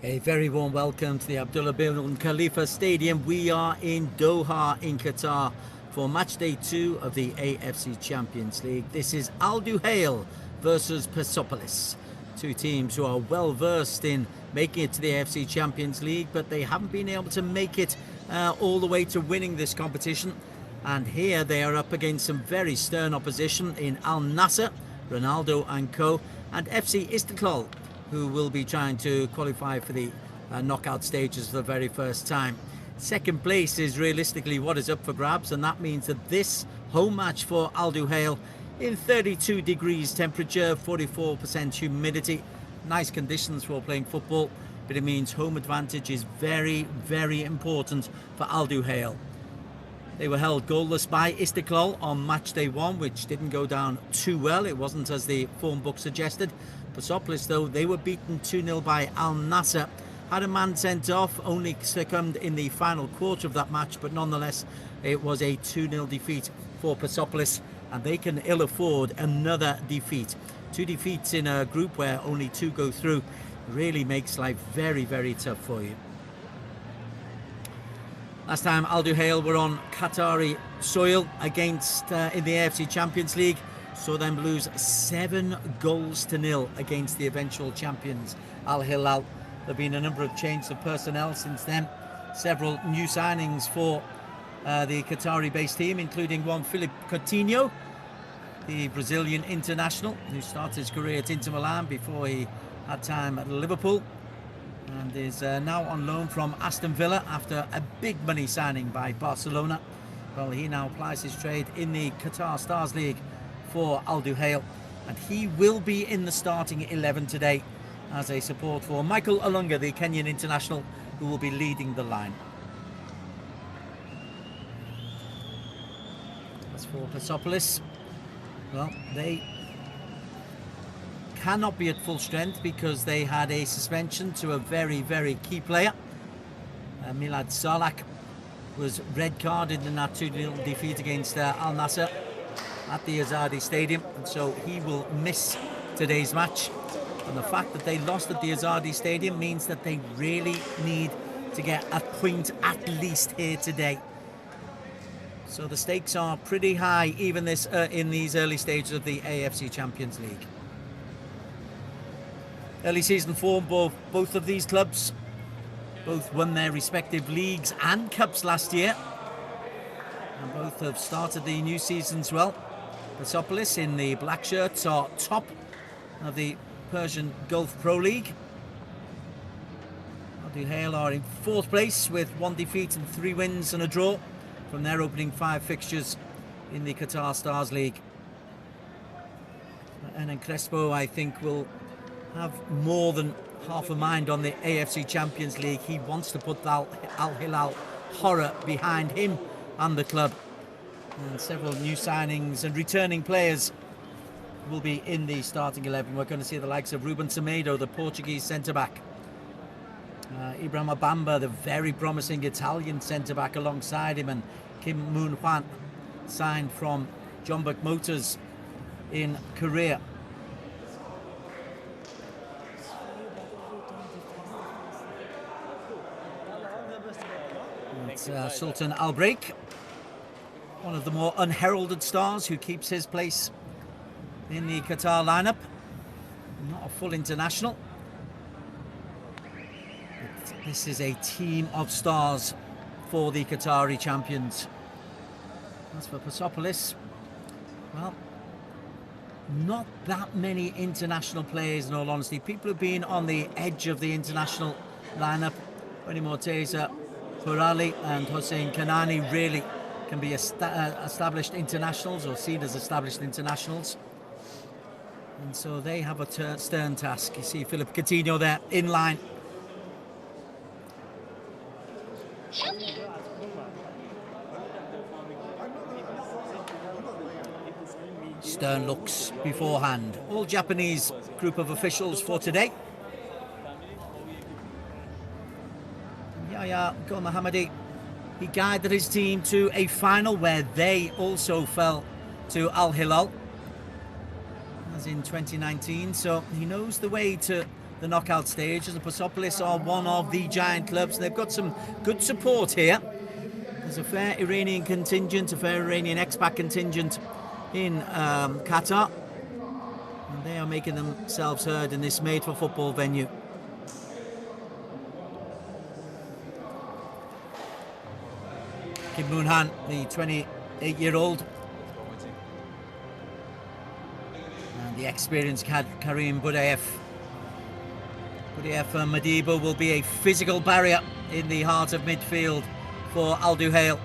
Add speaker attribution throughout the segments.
Speaker 1: A very warm welcome to the Abdullah bin Khalifa Stadium. We are in Doha in Qatar for match day 2 of the AFC Champions League. This is Al-Duhail versus Persepolis. Two teams who are well versed in making it to the AFC Champions League, but they haven't been able to make it all the way to winning this competition. And here they are up against some very stern opposition in Al Nassr, Ronaldo and co, and FC Istiklal, who will be trying to qualify for the knockout stages for the very first time. Second place is realistically what is up for grabs, and that means that this home match for Al-Duhail in 32 degrees temperature, 44% humidity, nice conditions for playing football, but it means home advantage is very, very important for Al-Duhail. They were held goalless by Istiklal on match day 1, which didn't go down too well. It wasn't as the form book suggested. Persepolis, though, they were beaten 2-0 by Al Nassr. Had a man sent off, only succumbed in the final quarter of that match, but nonetheless it was a 2-0 defeat for Persepolis, and they can ill afford another defeat. 2 defeats in a group where only 2 go through really makes life very, very tough for you. Last time Al-Duhail were on Qatari soil against in the AFC Champions League, saw them lose 7-0 against the eventual champions Al-Hilal. There have been a number of changes of personnel since then. Several new signings for the Qatari-based team, including one Philippe Coutinho, the Brazilian international, who started his career at Inter Milan before he had time at Liverpool, and is now on loan from Aston Villa after a big money signing by Barcelona. Well, he now applies his trade in the Qatar Stars League for Al-Duhail, and he will be in the starting 11 today as a support for Michael Olunga, the Kenyan international, who will be leading the line. As for Persepolis, well, they cannot be at full strength because they had a suspension to a very, very key player. Milad Salak was red carded in that 2-0 defeat against Al Nassr at the Azadi Stadium, and so he will miss today's match. And the fact that they lost at the Azadi Stadium means that they really need to get a point at least here today. So the stakes are pretty high even this in these early stages of the AFC Champions League. Early season form, both of these clubs both won their respective leagues and cups last year, and both have started the new seasons well. Persepolis in the black shirts are top of the Persian Gulf Pro League. Al-Duhail are in 4th place with 1 defeat and 3 wins and a draw from their opening 5 fixtures in the Qatar Stars League. And Crespo, I think, will have more than half a mind on the AFC Champions League. He wants to put Al-Hilal horror behind him and the club. And several new signings and returning players will be in the starting 11. We're going to see the likes of Ruben Semedo, the Portuguese centre-back. Ibrahim Abamba, the very promising Italian centre-back, alongside him, and Kim Moon Hwan, signed from Jeonbuk Motors in Korea. It's Sultan Al Break, one of the more unheralded stars who keeps his place in the Qatar lineup. Not a full international. But this is a team of stars for the Qatari champions. As for Persepolis, well, not that many international players, in all honesty. People have been on the edge of the international lineup. Tony Morteza, Purali and Hossein Kanani really can be established internationals, or seen as established internationals. And so they have a stern task. You see Philippe Coutinho there in line. Stern looks beforehand. All Japanese group of officials for today. Yahya Gol Mohammadi, he guided his team to a final where they also fell to Al-Hilal, as in 2019, so he knows the way to the knockout stage, as the Persepolis are one of the giant clubs. They've got some good support here. There's a fair Iranian contingent, a fair Iranian expat contingent in Qatar. And they are making themselves heard in this made-for-football venue. Kim Moon-han, the 28-year-old. And the experienced Karim Budayev. Budayev and Madiba will be a physical barrier in the heart of midfield for Al-Duhail.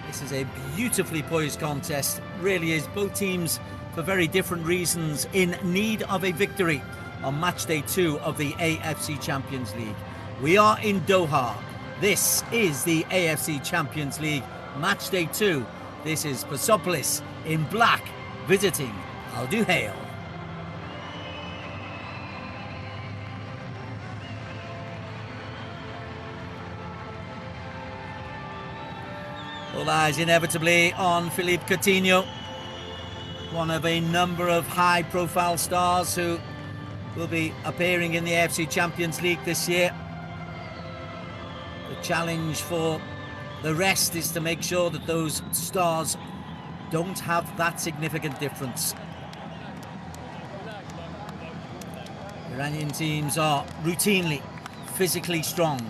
Speaker 1: This is a beautifully poised contest. Really is. Both teams, for very different reasons, in need of a victory on match day 2 of the AFC Champions League. We are in Doha. This is the AFC Champions League match day 2. This is Persepolis in black visiting Al-Duhail. All eyes inevitably on Philippe Coutinho, one of a number of high-profile stars who will be appearing in the AFC Champions League this year. The challenge for the rest is to make sure that those stars don't have that significant difference. Iranian teams are routinely physically strong,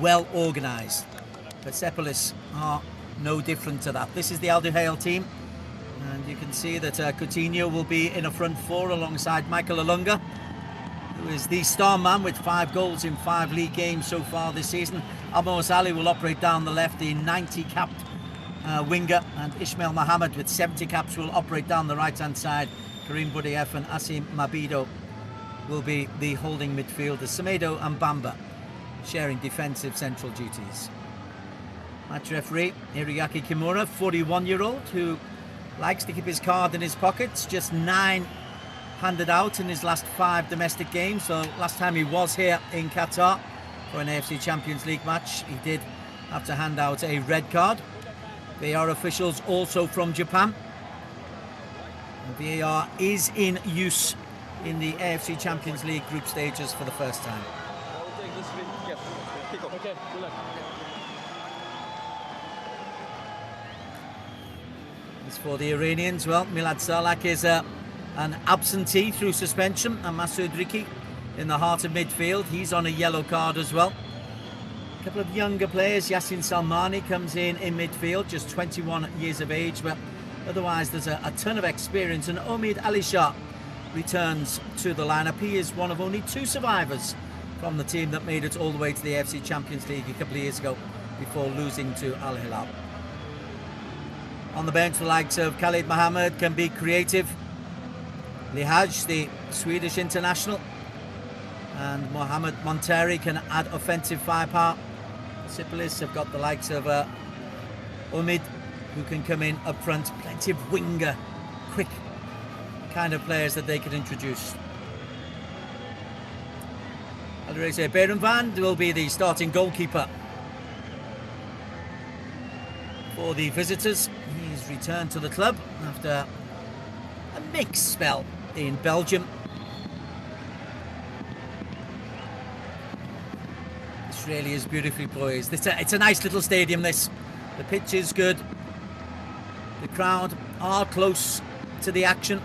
Speaker 1: well organised. Persepolis are no different to that. This is the Al-Duhail team, and you can see that Coutinho will be in a front four alongside Michael Alunga, who is the star man with 5 goals in 5 league games so far this season. Amos Ali will operate down the left, the 90-capped winger, and Ismail Mohammed with 70 caps will operate down the right-hand side. Karim Budayev and Asim Mabido will be the holding midfielders. Semedo and Bamba sharing defensive central duties. Match referee Hiroyuki Kimura, 41-year-old, who likes to keep his card in his pockets. Just 9 handed out in his last 5 domestic games. So last time he was here in Qatar for an AFC Champions League match, he did have to hand out a red card. VAR officials also from Japan. And VAR is in use in the AFC Champions League group stages for the first time. As for the Iranians, well, Milad Salak is an absentee through suspension, and Masoud Riki in the heart of midfield. He's on a yellow card as well. A couple of younger players. Yasin Salmani comes in midfield, just 21 years of age, but otherwise there's a ton of experience. And Omid Ali Shah returns to the lineup. He is one of only 2 survivors from the team that made it all the way to the AFC Champions League a couple of years ago before losing to Al-Hilal. On the bench, the likes of Khalid Mohammed can be creative. Lihaj, the Swedish international, and Mohamed Monteri can add offensive firepower. Persepolis have got the likes of Umid, who can come in up front. Plenty of winger, quick kind of players that they could introduce. Alireza Berenvand will be the starting goalkeeper for the visitors. He's returned to the club after a mixed spell in Belgium. This really is beautifully poised. It's a nice little stadium, this. The pitch is good. The crowd are close to the action.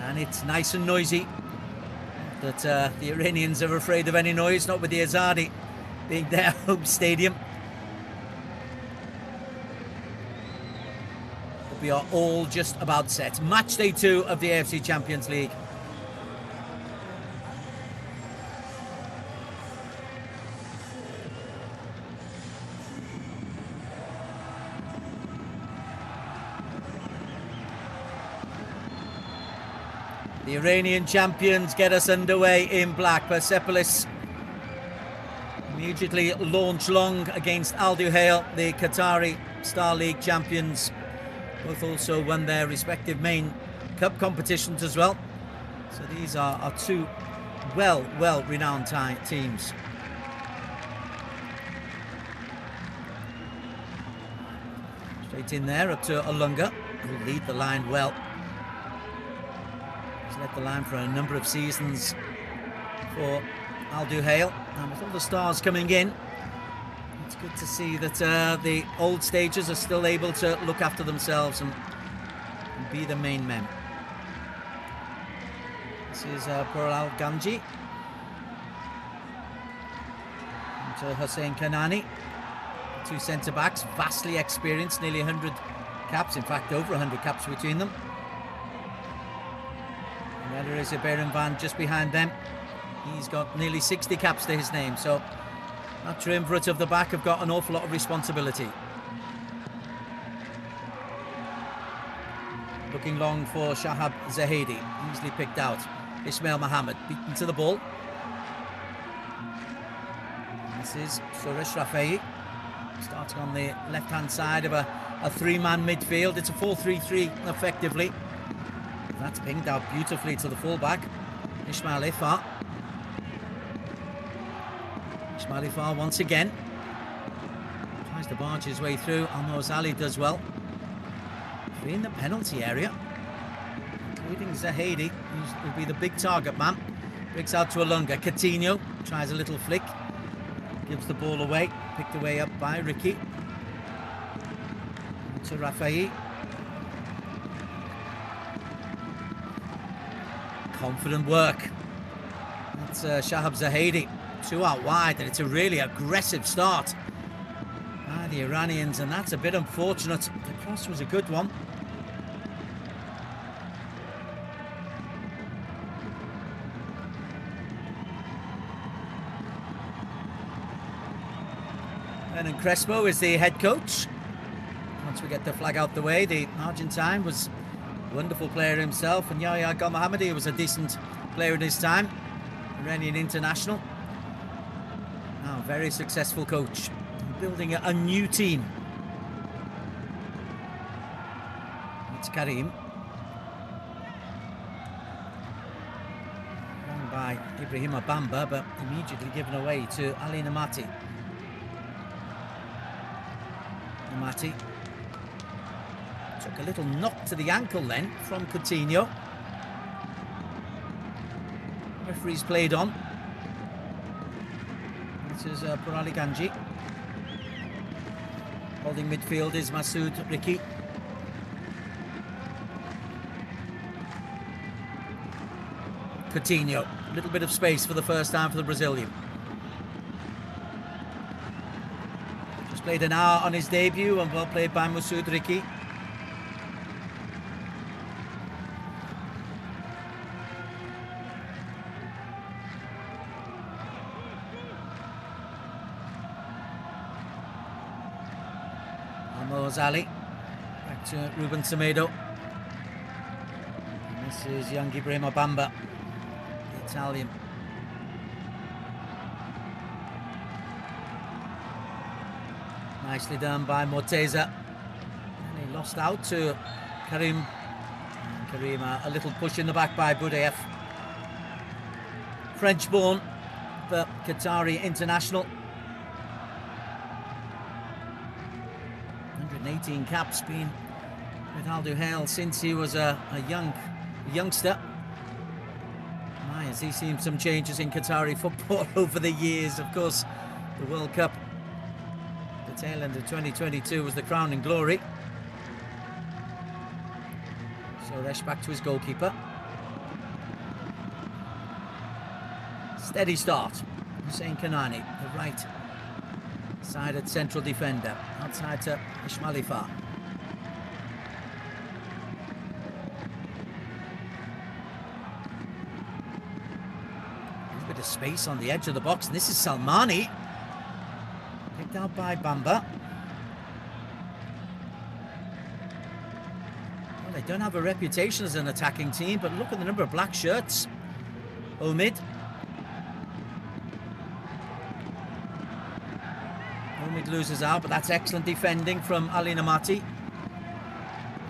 Speaker 1: And it's nice and noisy. But the Iranians are afraid of any noise, not with the Azadi being their home stadium. But we are all just about set. Match day 2 of the AFC Champions League. The Iranian champions get us underway in black. Persepolis immediately launch long against Al-Duhail, the Qatari Star League champions. Both also won their respective main cup competitions as well. So these are 2 well-renowned teams. Straight in there up to Alunga, who lead the line well. He's led the line for a number of seasons for Al-Duhail, and with all the stars coming in, it's good to see that the old stages are still able to look after themselves and be the main men. This is Al-Ganji to Hussein Kanani. Two centre-backs, vastly experienced, nearly 100 caps, in fact over 100 caps between them. And there is Iberin Van just behind them. He's got nearly 60 caps to his name, so that triumvirate of the back have got an awful lot of responsibility. Looking long for Shahab Zahedi, easily picked out. Ismail Mohammed beaten to the ball. And this is Suresh Rafai, starting on the left-hand side of a three-man midfield. It's a 4-3-3 effectively. That's pinged out beautifully to the fullback, Ismail Ifar. Ismail Ifar once again tries to barge his way through. Al-Mozali does well. Three in the penalty area, including Zahedi, who will be the big target man. Breaks out to Alunga. Coutinho tries a little flick, gives the ball away, picked away up by Ricky. To Rafai. Confident work. That's Shahab Zahedi. Two out wide, and it's a really aggressive start by the Iranians, and that's a bit unfortunate. The cross was a good one. And Crespo is the head coach. Once we get the flag out the way, the Argentine was a wonderful player himself, and Yahya Mohammadi was a decent player in his time, Iranian international. Now, very successful coach, building a new team. It's Karim. Won by Ibrahim Bamba, but immediately given away to Ali Namati. Namati took a little knock to the ankle then from Coutinho. Referee's played on. This is Purali Ganji. Holding midfield is Masoud Riki. Coutinho, a little bit of space for the first time for the Brazilian. Just played an hour on his debut, and well played by Masoud Riki. Ali, back to Ruben Semedo. And this is young Ibrahim Bamba, the Italian. Nicely done by Morteza. And he lost out to Karim. And Karim, a little push in the back by Boudayev. French-born, the Qatari international. 118 caps, been with Al-Duhail since he was a youngster. My, has he seen some changes in Qatari football over the years. Of course, the World Cup, the tail end of 2022, was the crowning glory. Suresh back to his goalkeeper. Steady start. Hussein Kanani, the right sided central defender, outside to Ismail Ifar. A bit of space on the edge of the box, and this is Salmani, picked out by Bamba. Well, they don't have a reputation as an attacking team, but look at the number of black shirts. Omid. Omid loses out, but that's excellent defending from Ali Namati.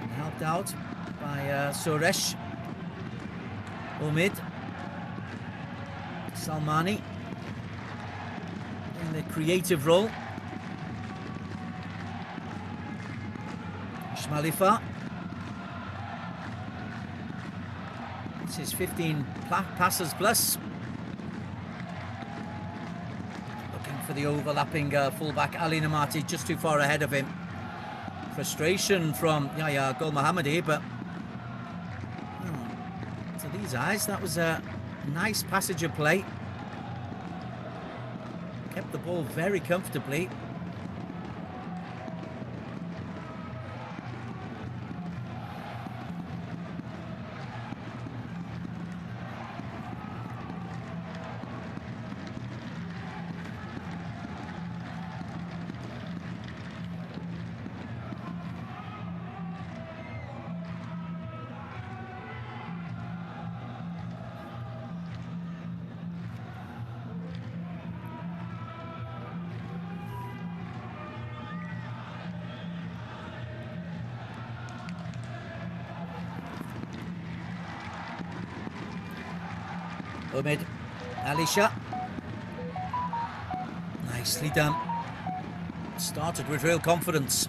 Speaker 1: And helped out by Suresh. Omid. Salmani in the creative role. Ismail Ifar. This is 15 passes plus. Looking for the overlapping fullback Ali Namati, just too far ahead of him. Frustration from Yahya Gul Mohammadi, but to these eyes, that was a nice passage of play. Kept the ball very comfortably. Omid Alisha, nicely done. Started with real confidence.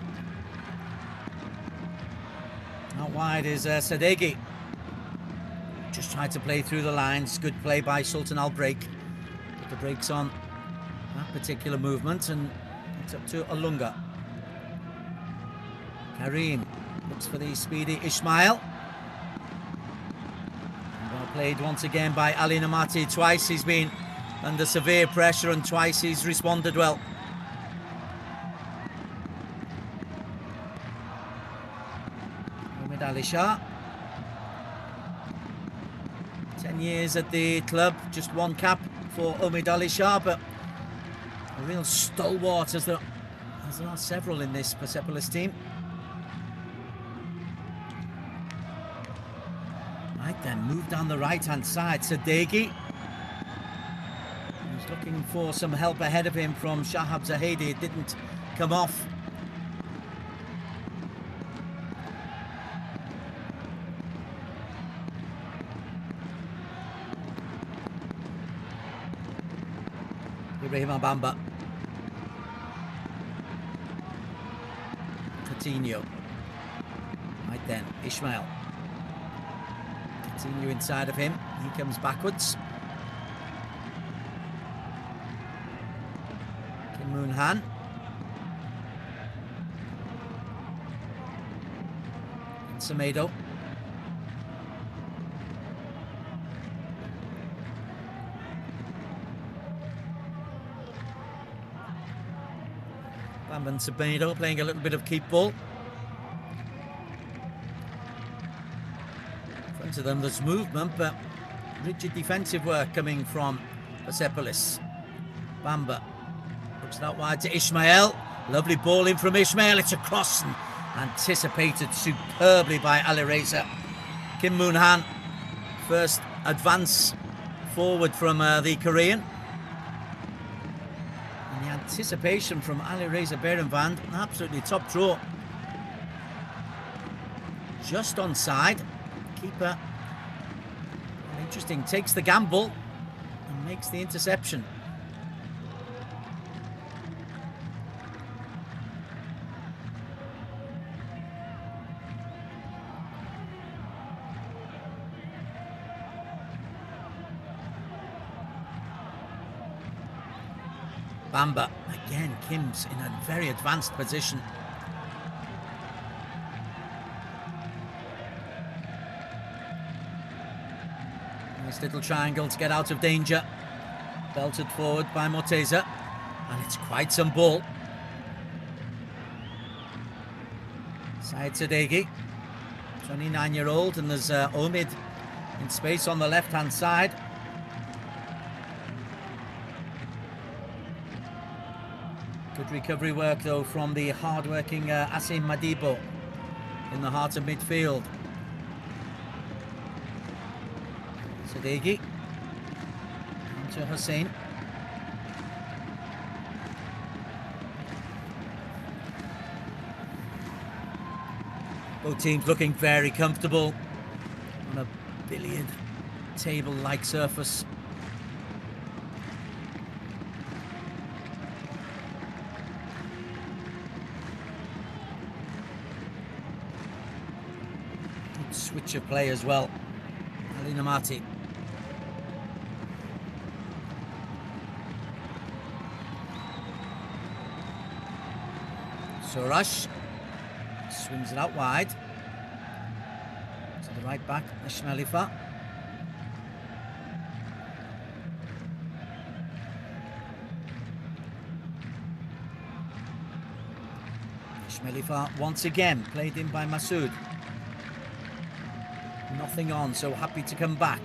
Speaker 1: Out wide is Sadeghi. Just tried to play through the lines. Good play by Sultan Al Break. Put the brakes on that particular movement, and it's up to Alunga. Karim looks for the speedy Ismail. Played once again by Ali Namati. Twice he's been under severe pressure and twice he's responded well. Omid Ali Shah. 10 years at the club, just one cap for Omid Ali Shah, but a real stalwart as there are several in this Persepolis team. Right then, move down the right-hand side. Sadeghi. He's looking for some help ahead of him from Shahab Zahedi. It didn't come off. Ibrahim Abamba. Coutinho. Right then, Ismail. Coutinho inside of him. He comes backwards. Kim Moon Han. And Semedo. Bamban Semedo playing a little bit of keep ball. To them, there's movement, but rigid defensive work coming from Persepolis. Bamba looks out wide to Ismail. Lovely ball in from Ismail. It's a cross and anticipated superbly by Ali Reza. Kim Moon Han, first advance forward from the Korean. And the anticipation from Ali Reza Berenvand, absolutely top draw. Just onside. Keeper, interesting, takes the gamble and makes the interception. Bamba, again, Kim's in a very advanced position. Nice little triangle to get out of danger. Belted forward by Morteza. And it's quite some ball. Said Sadeghi, 29-year-old, and there's Omid in space on the left-hand side. Good recovery work, though, from the hard-working Asim Madibo in the heart of midfield. Sadeghi to Hussein. Both teams looking very comfortable on a billiard table-like surface. Good switch of play as well. Ali Namati. Sorash swings it out wide to the right back, Ishmaelifa. Ishmaelifa once again played in by Masood. Nothing on, so happy to come back.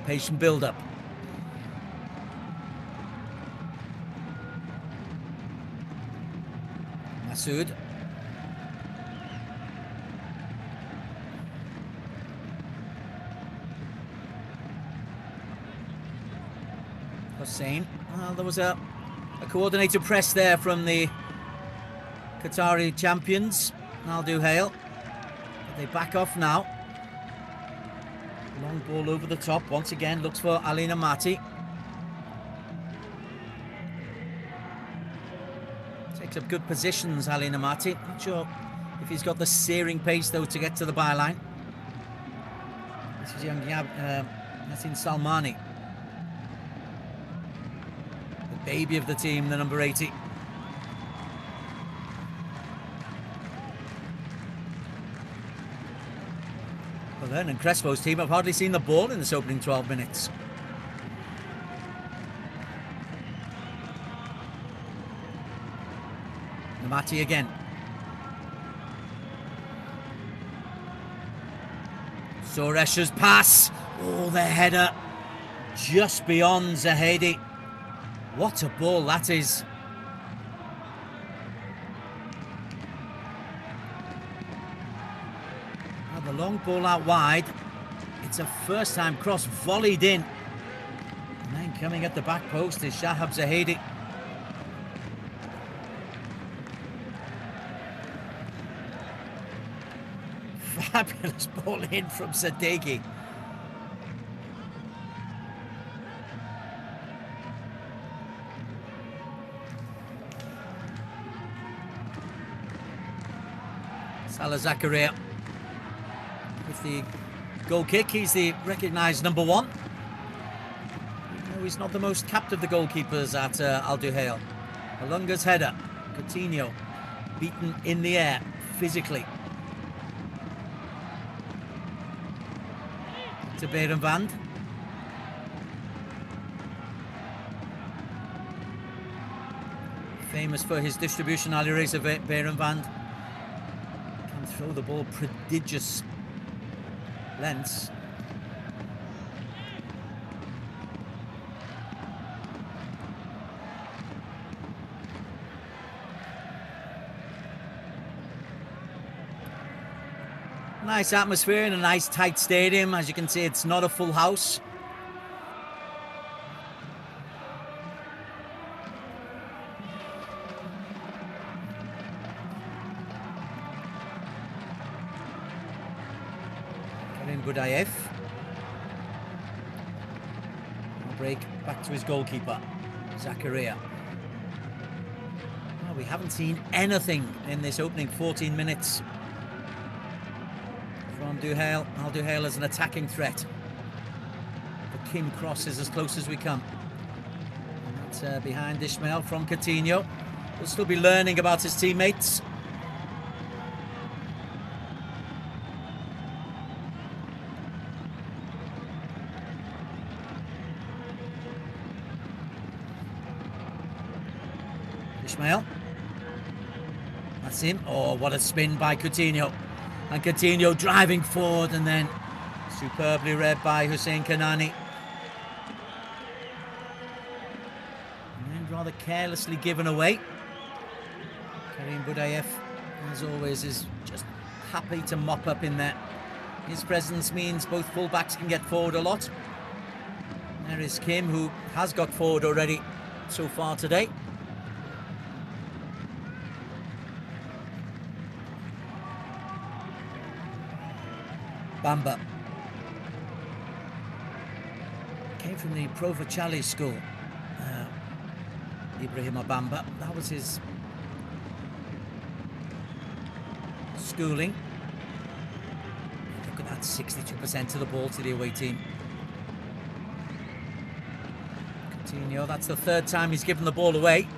Speaker 1: Patient build-up. Masood. Hussein. Well, there was a coordinated press there from the Qatari champions, Al-Duhail. But they back off now. Long ball over the top. Once again, looks for Ali Namati. Takes up good positions, Ali Namati. Not sure if he's got the searing pace, though, to get to the byline. This is young Yasin Salmani. The baby of the team, the number 80. Well, then, and Crespo's team have hardly seen the ball in this opening 12 minutes. Namati again. Soresh's pass. Oh, the header just beyond Zahedi. What a ball that is. Now the long ball out wide. It's a first time cross volleyed in. And then coming at the back post is Shahab Zahedi. Fabulous ball in from Sadeghi. Salah Zakaria with the goal kick. He's the recognised number 1. No, he's not the most capped of the goalkeepers at Al-Duhail. Alunga's header. Coutinho beaten in the air physically. To Berenvand. Famous for his distribution, Alireza Berenvand. Can throw the ball prodigious lengths. Nice atmosphere in a nice tight stadium. As you can see, it's not a full house. Karim Budayev. Break back to his goalkeeper, Zakaria. Well, we haven't seen anything in this opening 14 minutes. From Duhail. Al-Duhail as an attacking threat. The Kim cross is as close as we come. And that's behind Ismail from Coutinho. We'll still be learning about his teammates. Ismail. That's him. Oh, what a spin by Coutinho. And Coutinho driving forward, and then superbly read by Hussein Kanani. And then rather carelessly given away. Karim Budayev, as always, is just happy to mop up in there. His presence means both fullbacks can get forward a lot. There is Kim, who has got forward already so far today. Bamba. Came from the Provocali school. Ibrahima Bamba. That was his Schooling. Look at that, 62% to the ball to the away team. Coutinho, that's the third time he's given the ball away.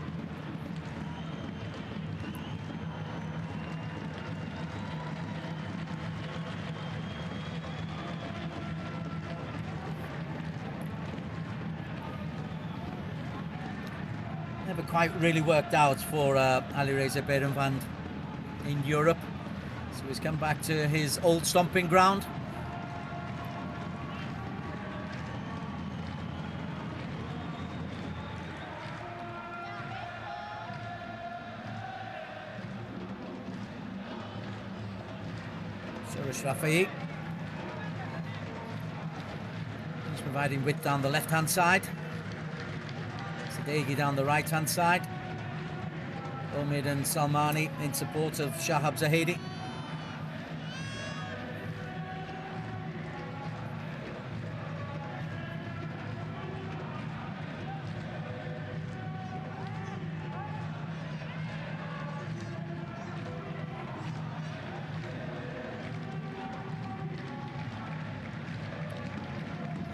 Speaker 1: Never quite really worked out for Alireza Berenvand in Europe. So he's come back to his old stomping ground. Soros Rafai. He's providing width down the left-hand side. Sadeghi down the right-hand side. Omid and Salmani in support of Shahab Zahedi.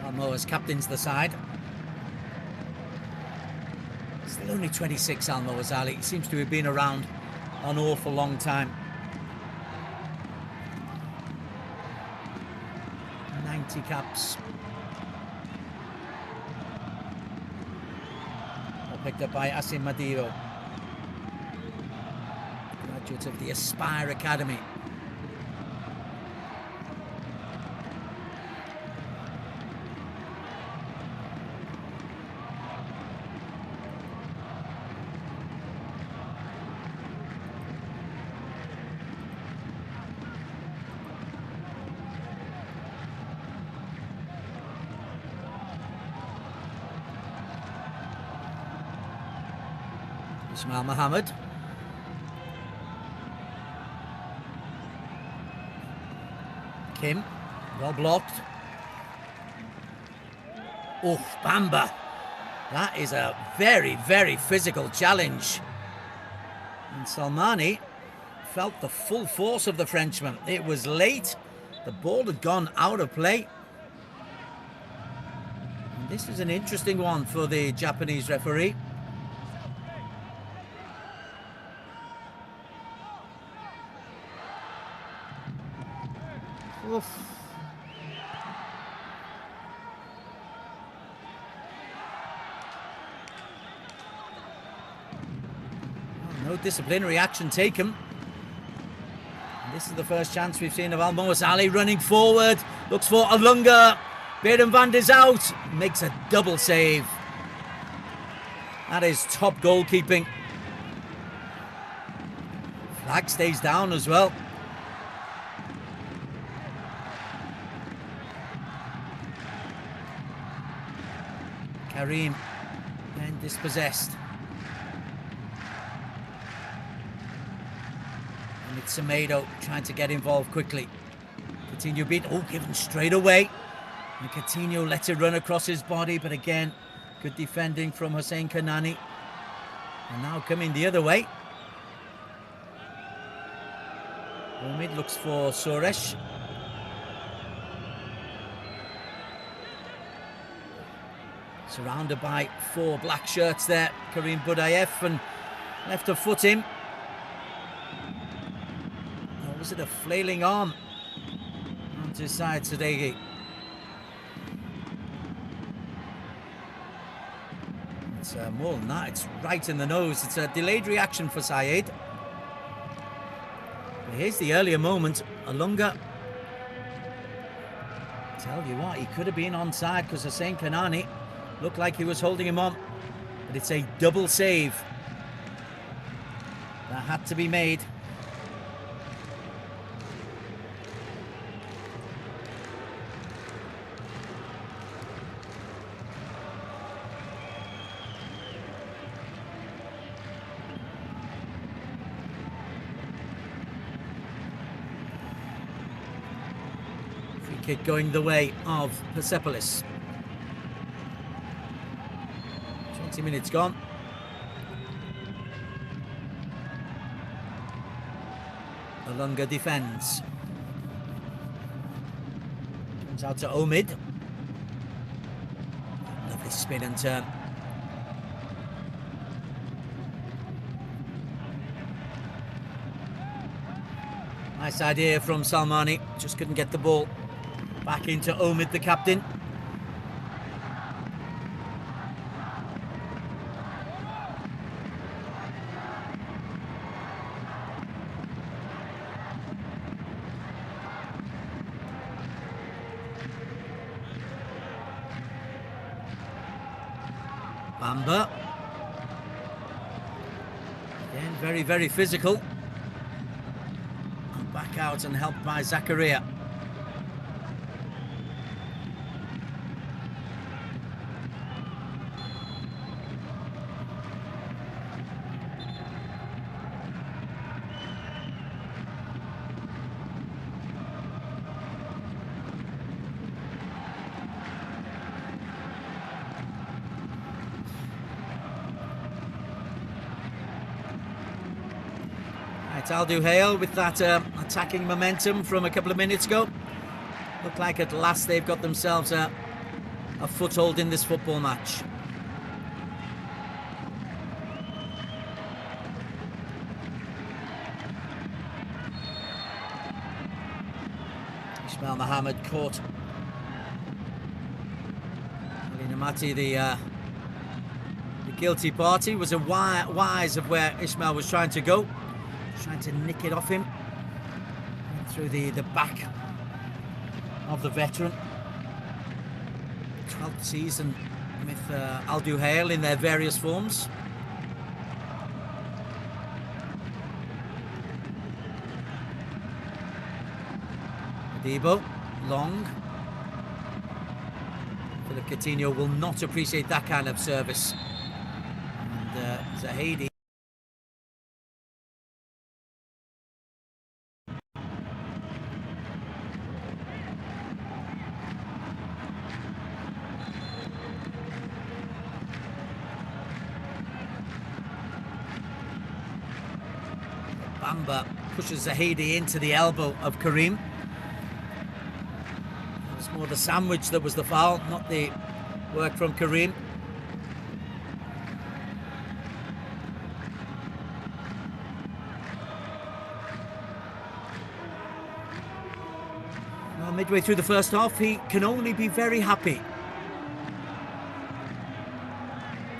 Speaker 1: Almoas captains the side. Still only 26, Almoas Ali. He seems to have been around an awful long time. 90 caps. All picked up by Asim Madiro, graduate of the Aspire Academy. Ismail Mohammed. Kim, well blocked. Oh, Bamba. That is a very, very physical challenge. And Salmani felt the full force of the Frenchman. It was late. The ball had gone out of play. And this is an interesting one for the Japanese referee. Oof. Well, no disciplinary action taken. And this is the first chance we've seen of Almoas Ali running forward. Looks for Alunga. Berenvand is out. Makes a double save. That is top goalkeeping. Flag stays down as well. Karim then dispossessed. And it's Semedo trying to get involved quickly. Coutinho beat, given straight away. And Coutinho lets it run across his body, but again, good defending from Hussein Kanani. And now coming the other way. Omid looks for Soros. Surrounded by four black shirts there. Karim Budayev, and left a foot in. Or was it a flailing arm? Onto his side, Sadeghi. It's more than that, it's right in the nose. It's a delayed reaction for Saeed. But here's the earlier moment. Alunga. Tell you what, he could have been onside because Hussein Kanani looked like he was holding him on, but it's a double save that had to be made. Free kick going the way of Persepolis. 20 minutes gone. Alunga defends. Comes out to Omid. Lovely spin and turn. Nice idea from Salmani. Just couldn't get the ball. Back into Omid, the captain. Bamba. Again, very, very physical. And back out and helped by Zakaria. It's Al-Duhail with that attacking momentum from a couple of minutes ago. Look like at last they've got themselves a foothold in this football match. Ismail Mohammed caught. Ali Namati, the guilty party, was wise of where Ismail was trying to go. Trying to nick it off him. Went through the back of the veteran. 12th season with Al-Duhail in their various forms. Debo, long. Philip Coutinho will not appreciate that kind of service. And Zahedi. Bamba pushes Zahedi into the elbow of Karim. It was more the sandwich that was the foul, not the work from Karim. Well, midway through the first half, he can only be very happy.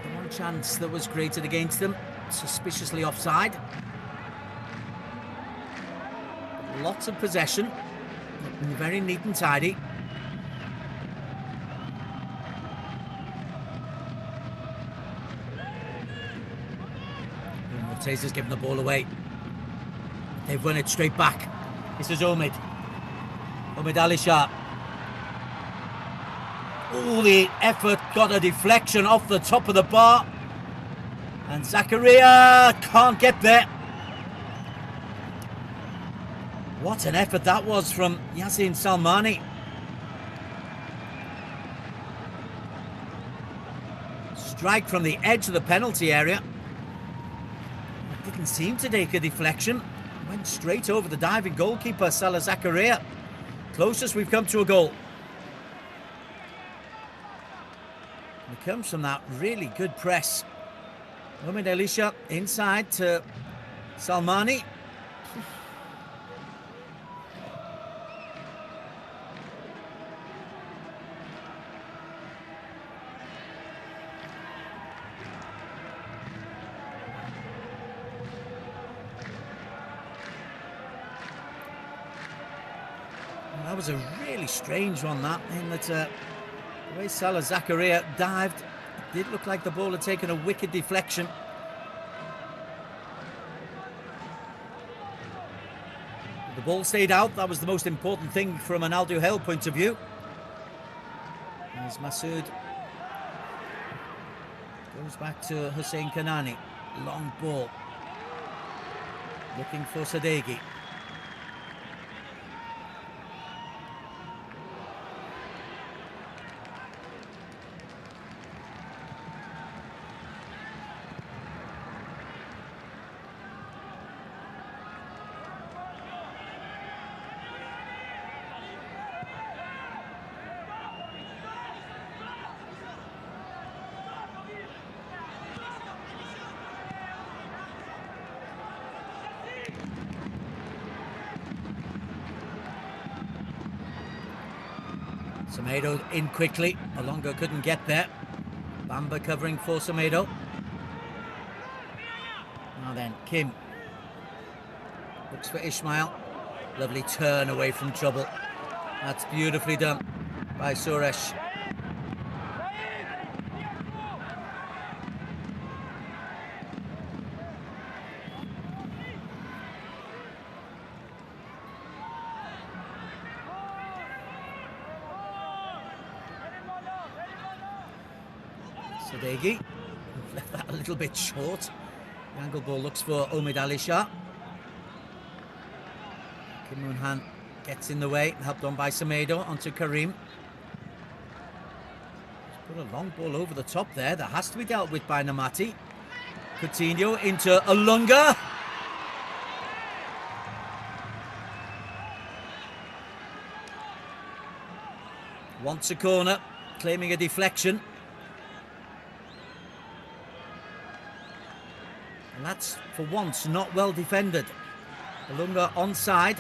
Speaker 1: The one chance that was created against them, suspiciously offside. Lots of possession, very neat and tidy. Mortez's given the ball away. They've run it straight back. This is Omid Ali Shah. All the effort got a deflection off the top of the bar, and Zakaria can't get there. What an effort that was from Yassine Salmani. Strike from the edge of the penalty area. It didn't seem to take a deflection. Went straight over the diving goalkeeper, Salah Zakaria. Closest we've come to a goal. It comes from that really good press. Omid Ali Shah inside to Salmani. That was a really strange one, that, in that the way Salah Zakaria dived, it did look like the ball had taken a wicked deflection. The ball stayed out. That was the most important thing from an Al-Duhail point of view. As Masood goes back to Hussein Kanani. Long ball. Looking for Sadeghi. Semedo in quickly. Alonga couldn't get there. Bamba covering for Semedo. Now then, Kim looks for Ismail. Lovely turn away from trouble. That's beautifully done by Suresh. Sadeghi left that a little bit short. The angle ball looks for Omid Ali Shah. Kim Moon-han gets in the way, helped on by Semedo onto Karim. He's put a long ball over the top there. That has to be dealt with by Namati. Coutinho into Alunga. Wants a corner, claiming a deflection. And that's, for once, not well defended. Alunga onside.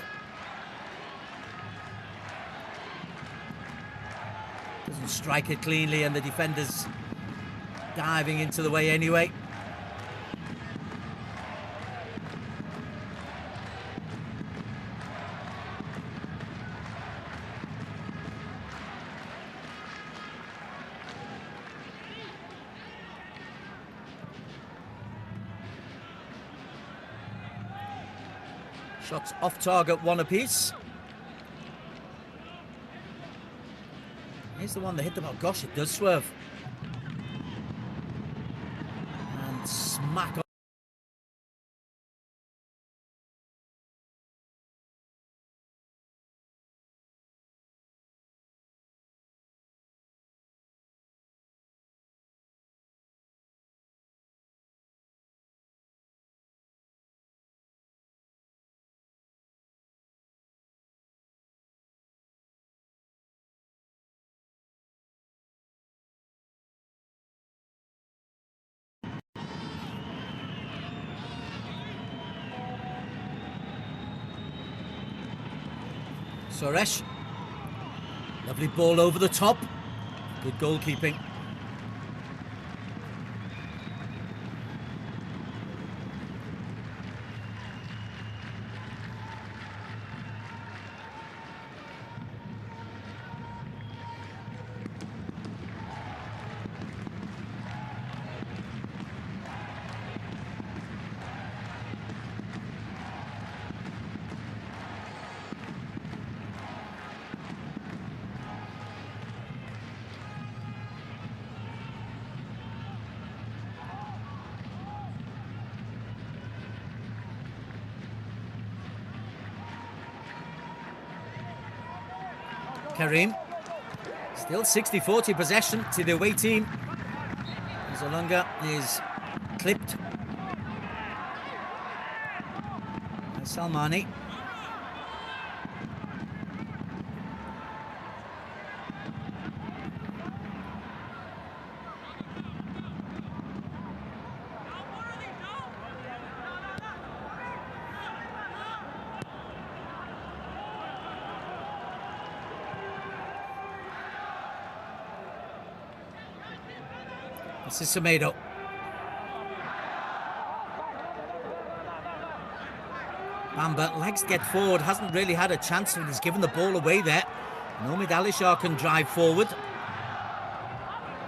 Speaker 1: Doesn't strike it cleanly, and the defender's diving into the way anyway. Shots off target, one apiece. Here's the one that hit the ball. Gosh, it does swerve. And smack on. Suresh. Lovely ball over the top. Good goalkeeping. Karim, still 60-40 possession to the away team. Zalunga is clipped by Salmani. This is Semedo. Bamba likes to get forward, hasn't really had a chance when he's given the ball away there. Omid Ali Shah can drive forward.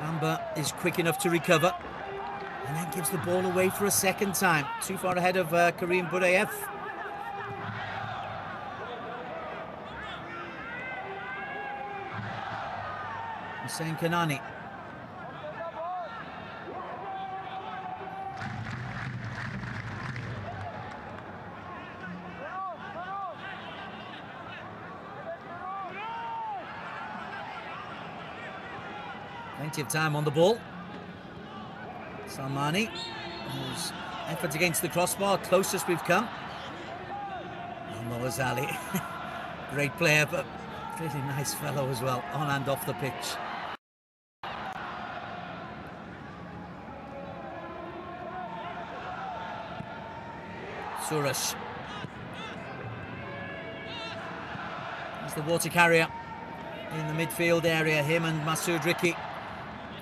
Speaker 1: Bamba is quick enough to recover and then gives the ball away for a second time. Too far ahead of Karim Burayev. Hussein Kanani. Plenty of time on the ball. Salmani, whose efforts against the crossbar, closest we've come. Moaz Ali, great player, but really nice fellow as well, on and off the pitch. Suresh. He's the water carrier. in the midfield area. Him and Masoud Ricky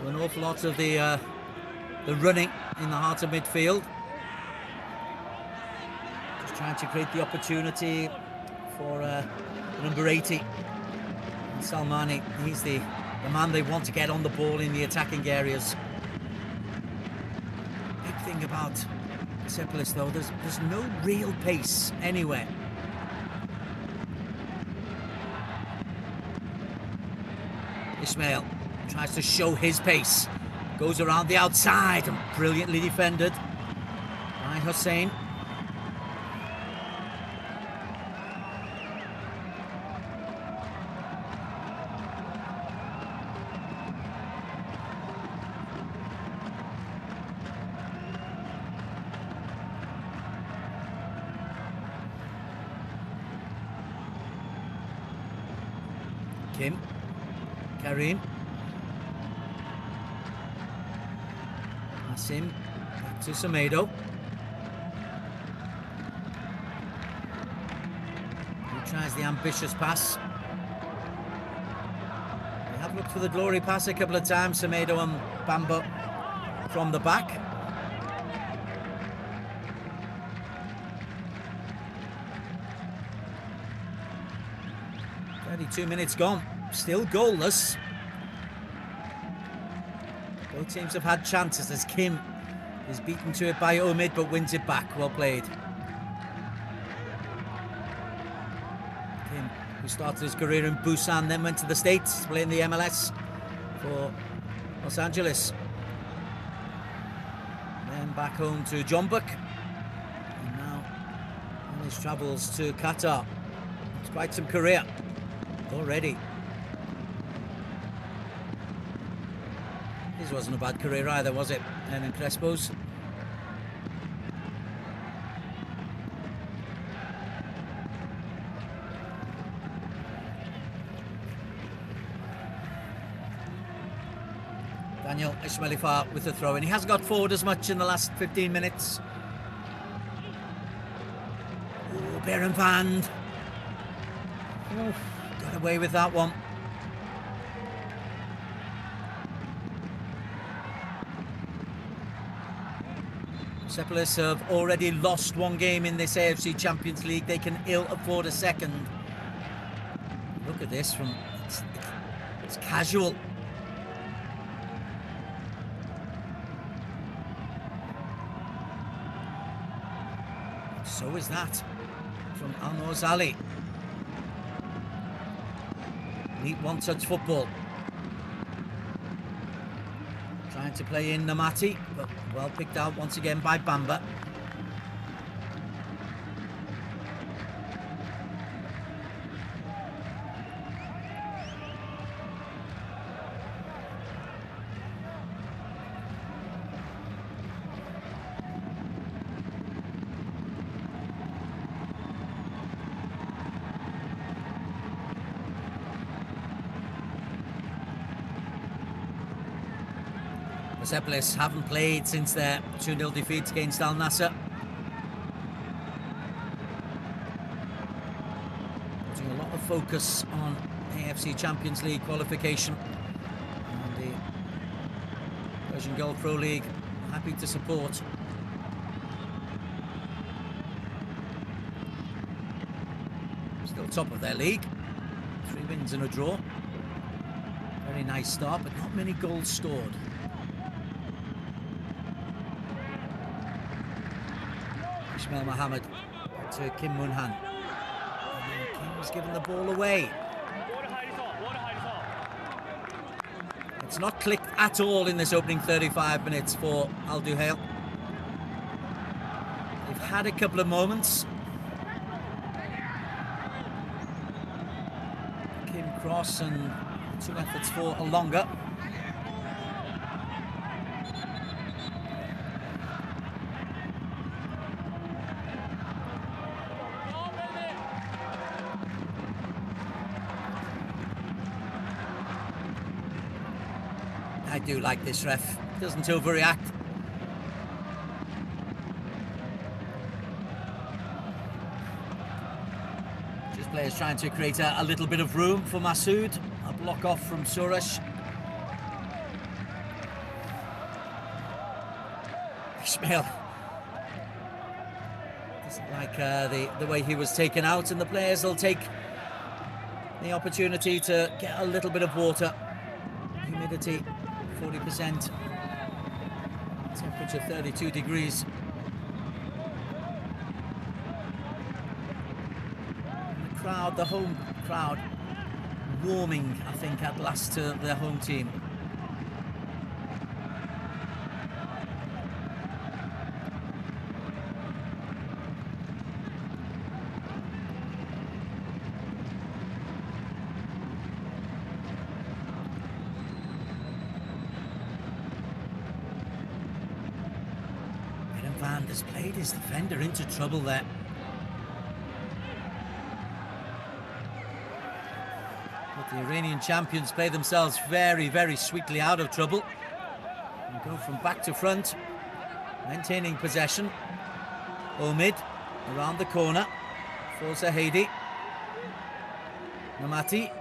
Speaker 1: do an awful lot of the running in the heart of midfield. Just trying to create the opportunity for number 80, Salmani. He's the man they want to get on the ball in the attacking areas. Big thing about Persepolis though, there's no real pace anywhere. Ismail tries to show his pace, goes around the outside and brilliantly defended by Hussein. Kim, Karim, Asim, back to Semedo. He tries the ambitious pass. They have looked for the glory pass a couple of times, Semedo and Bamba from the back. Two minutes gone, still goalless. Both teams have had chances as Kim is beaten to it by Omid but wins it back. Well played. Kim, who started his career in Busan, then went to the States, playing the MLS for Los Angeles. Then back home to Jombuk. And now on his travels to Qatar. It's quite some career already. His wasn't a bad career either, was it? Hernan Crespo's. Daniel Ismailifar with the throw in. He hasn't got forward as much in the last 15 minutes. Oh, Berenvand. Oh. Got away with that one. Persepolis have already lost one game in this AFC Champions League. They can ill afford a second. Look at this from it's casual. So is that from Al-Mozali. Neat one-touch football. Trying to play in Namati, but well picked out once again by Bamba. Persepolis haven't played since their 2-0 defeat against Al Nassr. Putting a lot of focus on AFC Champions League qualification. And the Persian Gulf Pro League happy to support. Still top of their league. 3 wins and a draw. Very nice start, but not many goals scored. Ismail Mohammed to Kim Munhan. Kim's given the ball away. It's not clicked at all in this opening 35 minutes for Al-Duhail. They've had a couple of moments. Kim cross and 2 efforts for Alonga. I do like this ref, doesn't overreact. Just players trying to create a little bit of room for Masoud up block off from Suresh. Ismail doesn't like the way he was taken out, and the players will take the opportunity to get a little bit of water. Humidity 40%, temperature 32 degrees. And the crowd, the home crowd, warming, I think, at last to their home team. Van has played his defender into trouble there. But the Iranian champions play themselves very, very sweetly out of trouble and go from back to front, maintaining possession. Omid around the corner for Zahedi. Namati.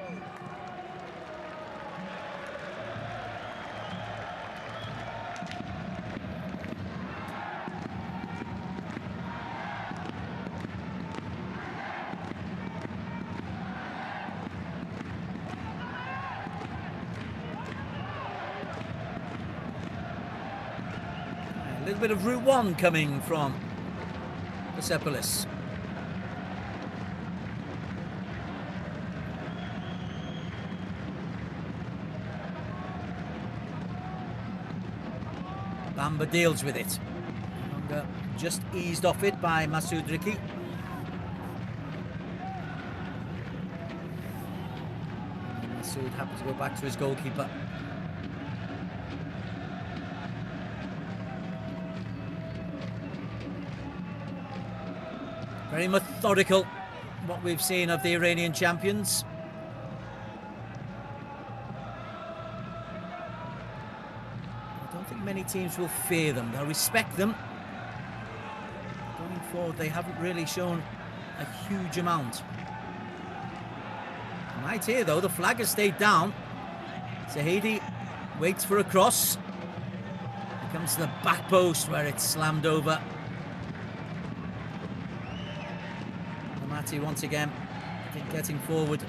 Speaker 1: A little bit of Route 1 coming from Persepolis. Bamba deals with it. Just eased off it by Masoud Riki. Masoud happens to go back to his goalkeeper. Very methodical, what we've seen of the Iranian champions. I don't think many teams will fear them. They'll respect them. Going forward, they haven't really shown a huge amount. Right here, though, the flag has stayed down. Zahedi waits for a cross. It comes to the back post where it's slammed over. Once again, I think, getting forward.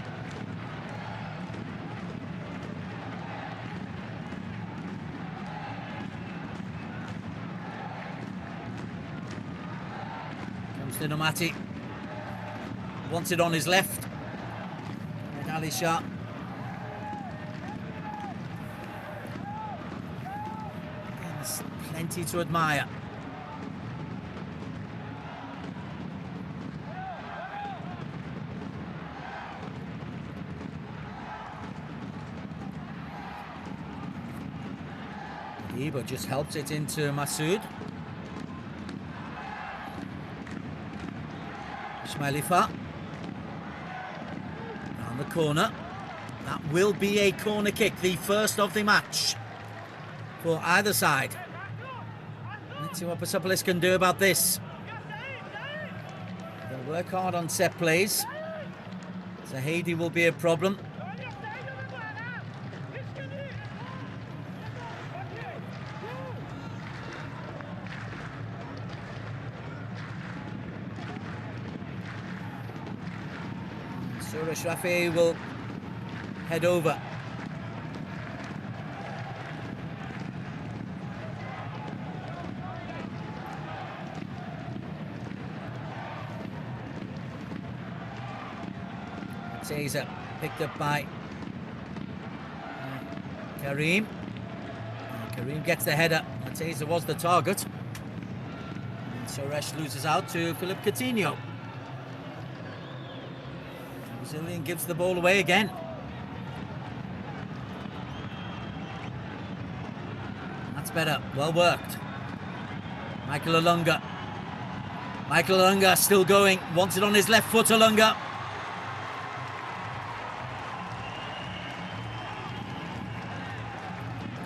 Speaker 1: Comes to Nomati. Wants it on his left. And Ali Shah. Again, there's plenty to admire. But just helps it into Masoud. Ismailifa down the corner. That will be a corner kick, the first of the match for either side. Let's see what Persepolis can do about this. They'll work hard on set plays. Zahedi will be a problem. Suresh Rafi will head over. Caesar picked up by Karim. Karim gets the header. Mateza was the target. And Suresh loses out to Philip Coutinho. Brazilian gives the ball away again. That's better. Well worked. Michael Olunga. Michael Olunga still going. Wants it on his left foot, Olunga.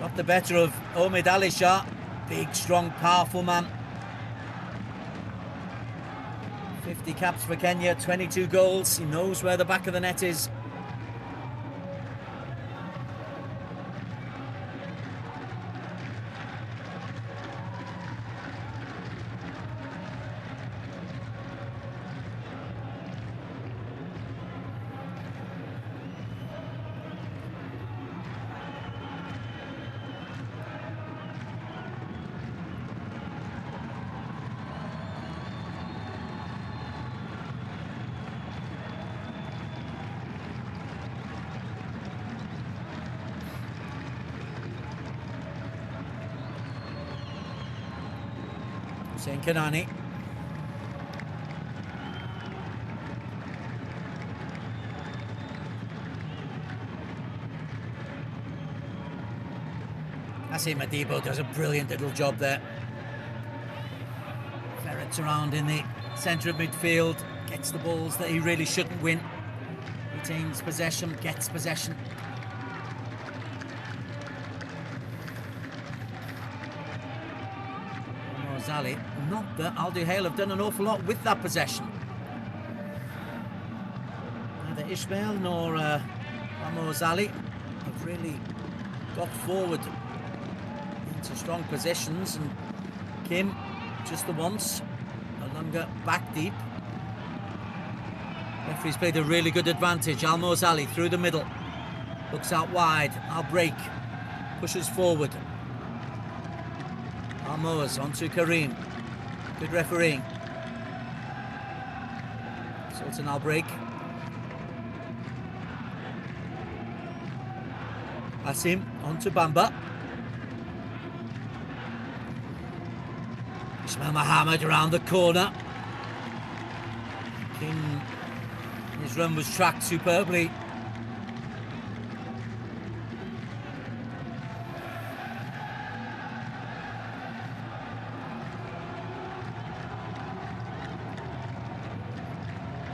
Speaker 1: Got the better of Omid Ali Shah. Big, strong, powerful man. 50 caps for Kenya, 22 goals. He knows where the back of the net is. Hussein Kanani. Asim Madibo does a brilliant little job there. Ferrets around in the centre of midfield, gets the balls that he really shouldn't win. Retains possession, gets possession. Zali. Not that Al-Duhail have done an awful lot with that possession. Neither Ismail nor Zali have really got forward into strong positions, and Kim just the once. Alunga back deep. Referee's played a really good advantage. Al-Zali through the middle. Looks out wide. Al-Break pushes forward. Al-Moaz onto Kareem. Good refereeing. Sultan Al-Break. Asim onto Bamba. Ismail Mohammed around the corner. King, his run was tracked superbly.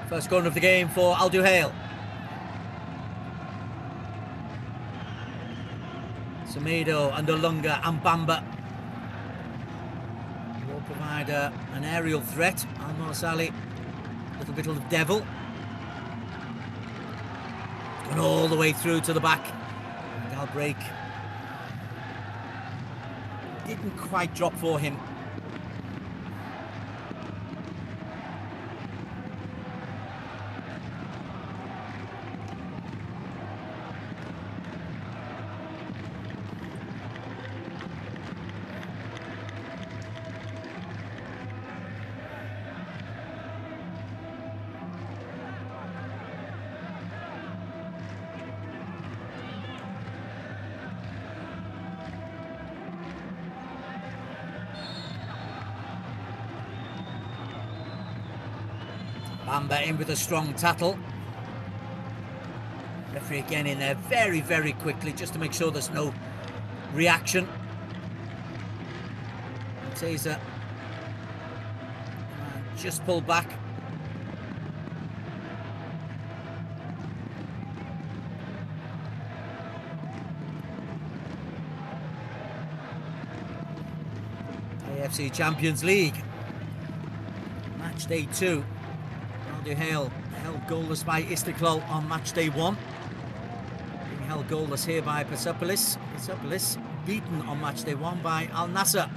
Speaker 1: First corner of the game for Al-Duhail. Semedo and Alunga and Bamba will provide an aerial threat. Al-Zali, a little bit of the devil. And all the way through to the back. And Al-Break didn't quite drop for him. Bamba in with a strong tackle. Referee again in there very, very quickly just to make sure there's no reaction. Taser just pulled back. AFC Champions League. Match day 2. Al-Duhail held goalless by Istiklal on match day 1. Being held goalless here by Persepolis. Persepolis beaten on match day 1 by Al Nassr.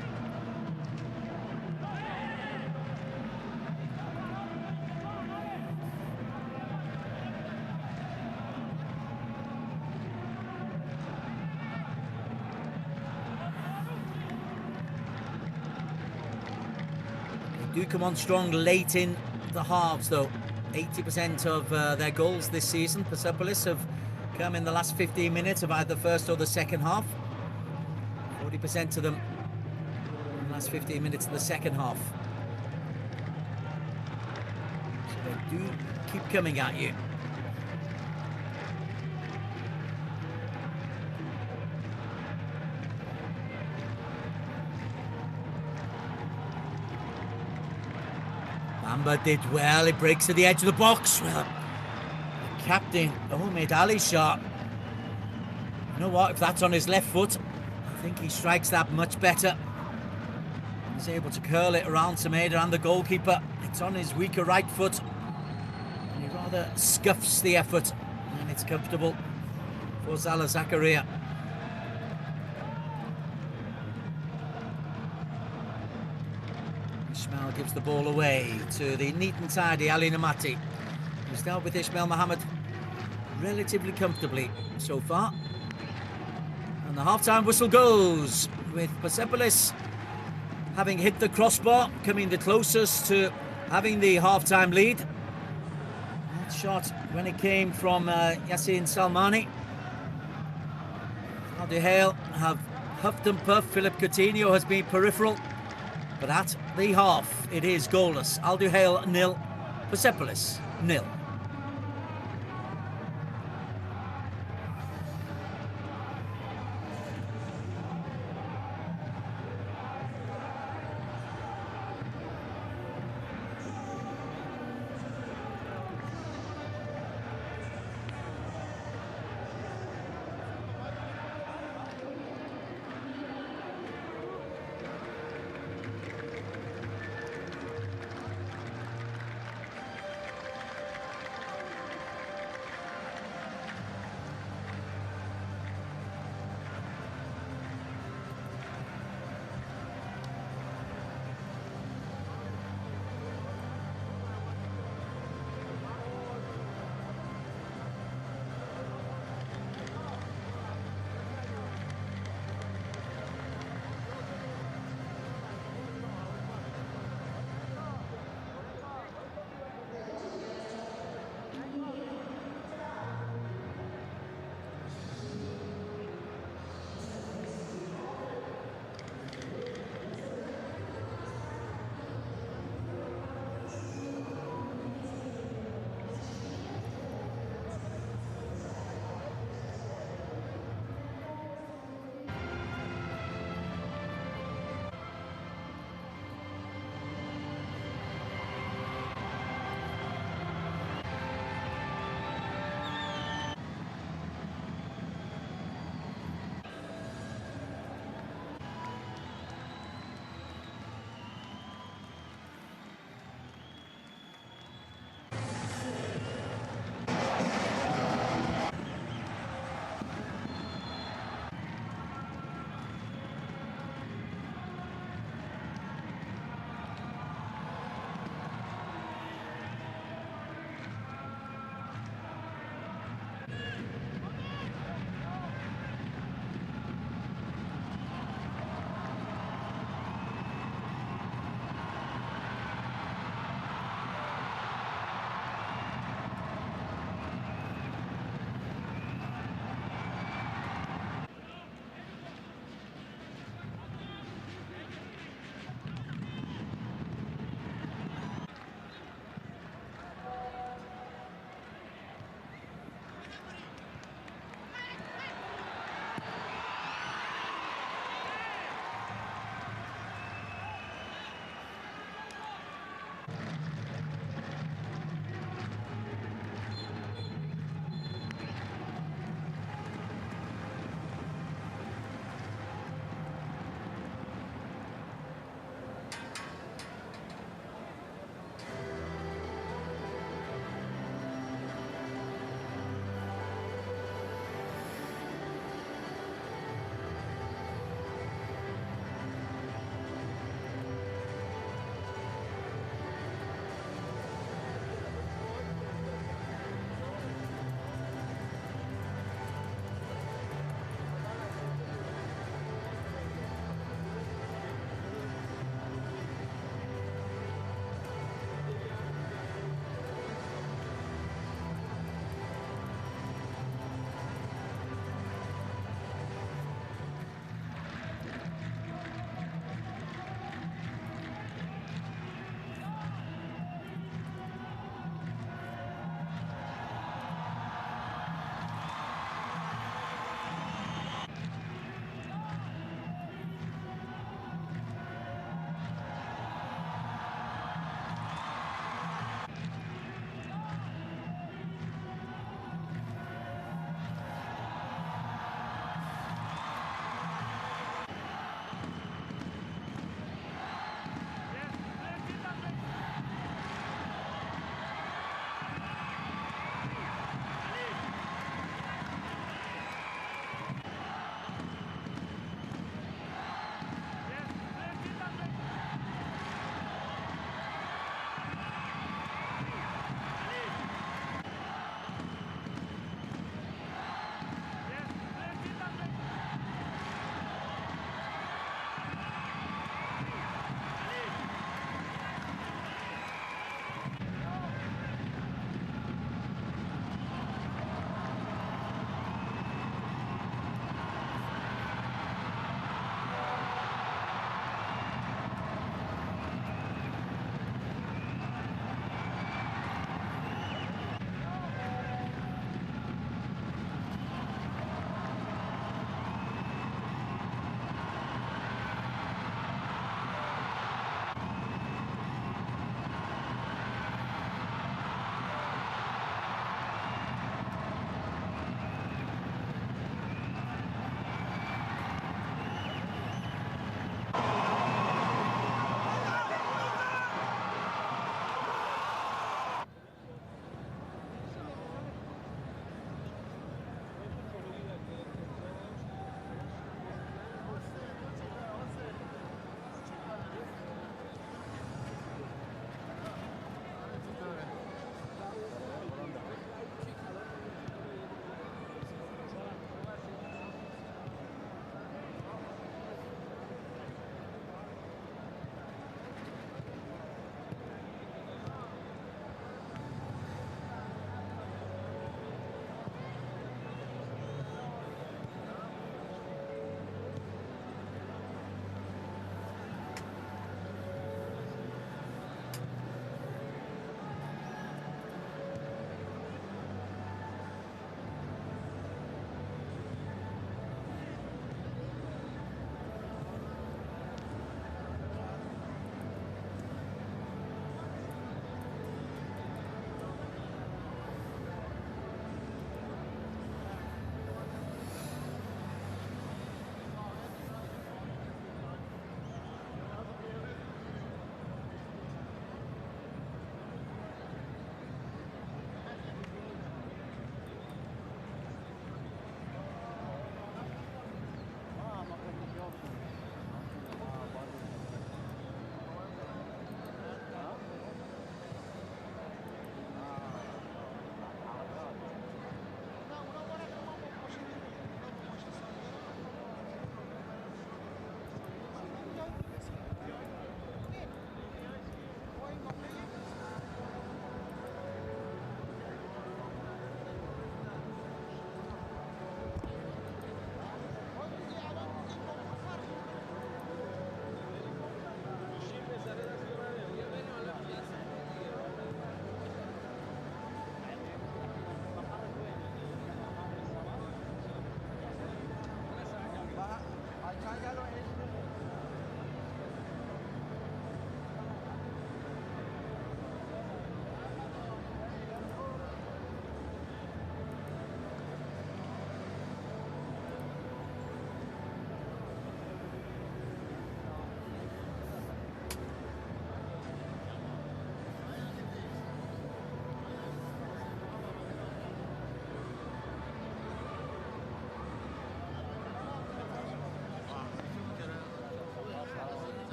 Speaker 1: They do come on strong late in the halves though. 80% of their goals this season, Persepolis, have come in the last 15 minutes of either the first or the second half. 40% of them in the last 15 minutes of the second half. So they do keep coming at you. Bamba did well, it breaks to the edge of the box. Well, the captain, made Ali shot. You know what, if that's on his left foot, I think he strikes that much better. He's able to curl it around Semedo and the goalkeeper. It's on his weaker right foot. And he rather scuffs the effort. And it's comfortable for Zala Zakaria. Ismail gives the ball away to the neat and tidy Ali Namati, who's dealt with Ismail Mohammed relatively comfortably so far. And the half-time whistle goes, with Persepolis having hit the crossbar, coming the closest to having the half-time lead. That shot, when it came from Yassine Salmani. Al-Duhail have huffed and puffed. Philip Coutinho has been peripheral. But at the half, it is goalless. Al-Duhail 0, Persepolis 0.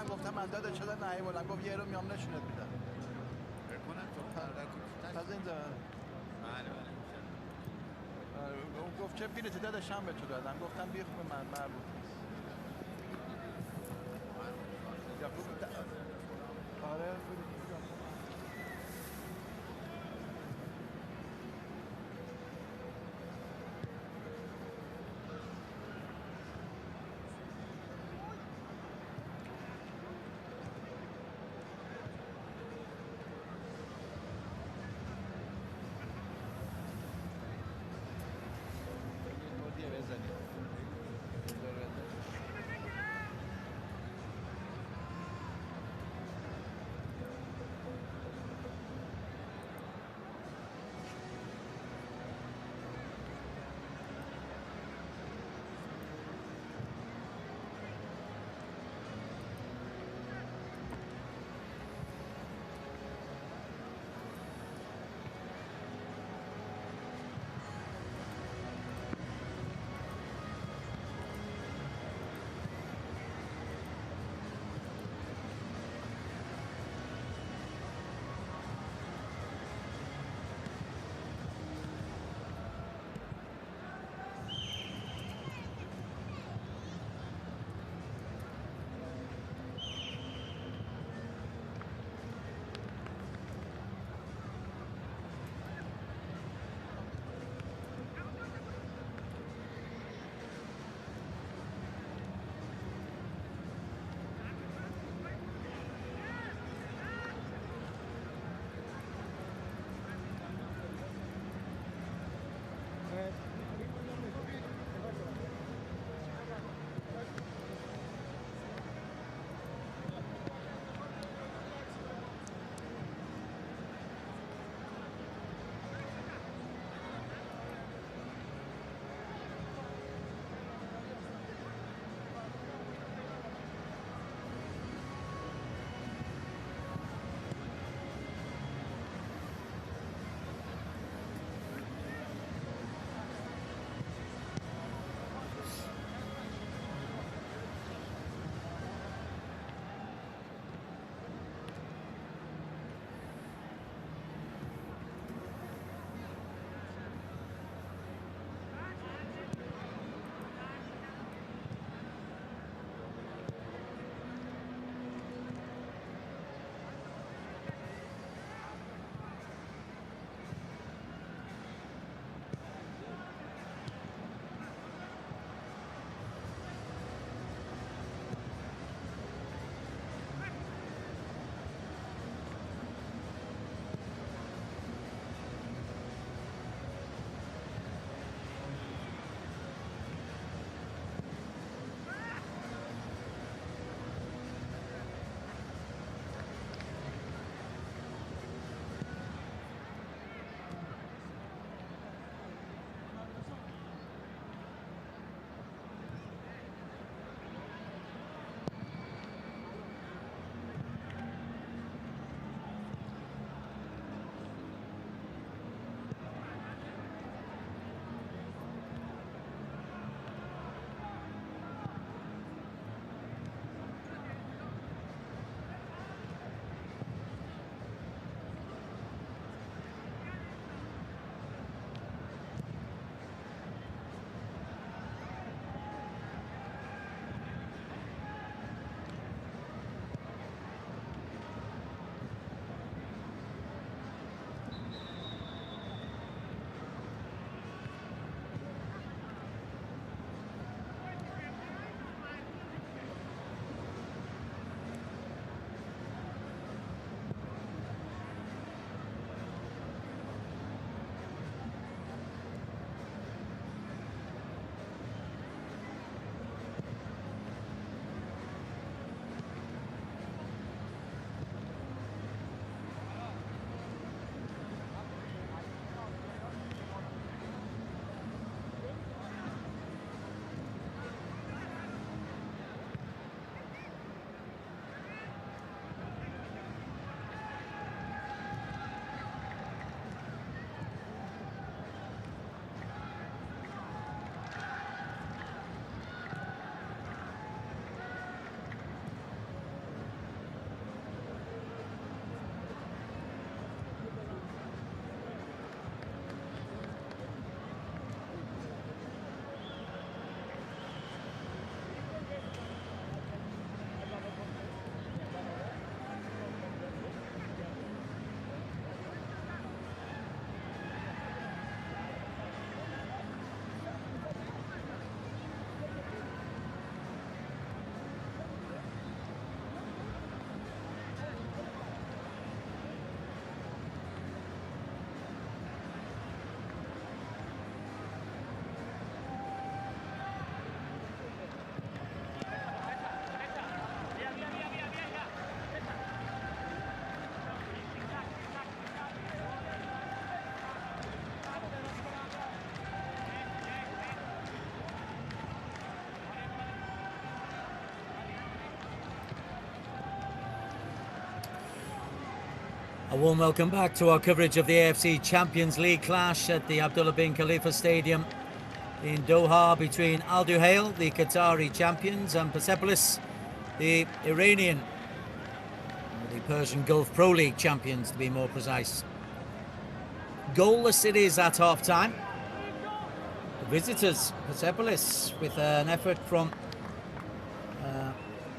Speaker 2: گفتم من داده چرا نه بولم گفت یه رو میام نشونت میدم
Speaker 3: بکنم تو
Speaker 2: از این زمان
Speaker 3: بله
Speaker 2: گفت چه بلیتی داداشم به تو دادم گفتم بی خوب من مربوط نیست یا خوب آره بزنید
Speaker 1: A warm welcome back to our coverage of the AFC Champions League clash at the Abdullah bin Khalifa Stadium in Doha between Al-Duhail, the Qatari champions, and Persepolis, the Iranian, the Persian Gulf Pro League champions to be more precise. Goalless it is at half-time. The visitors, Persepolis, with an effort from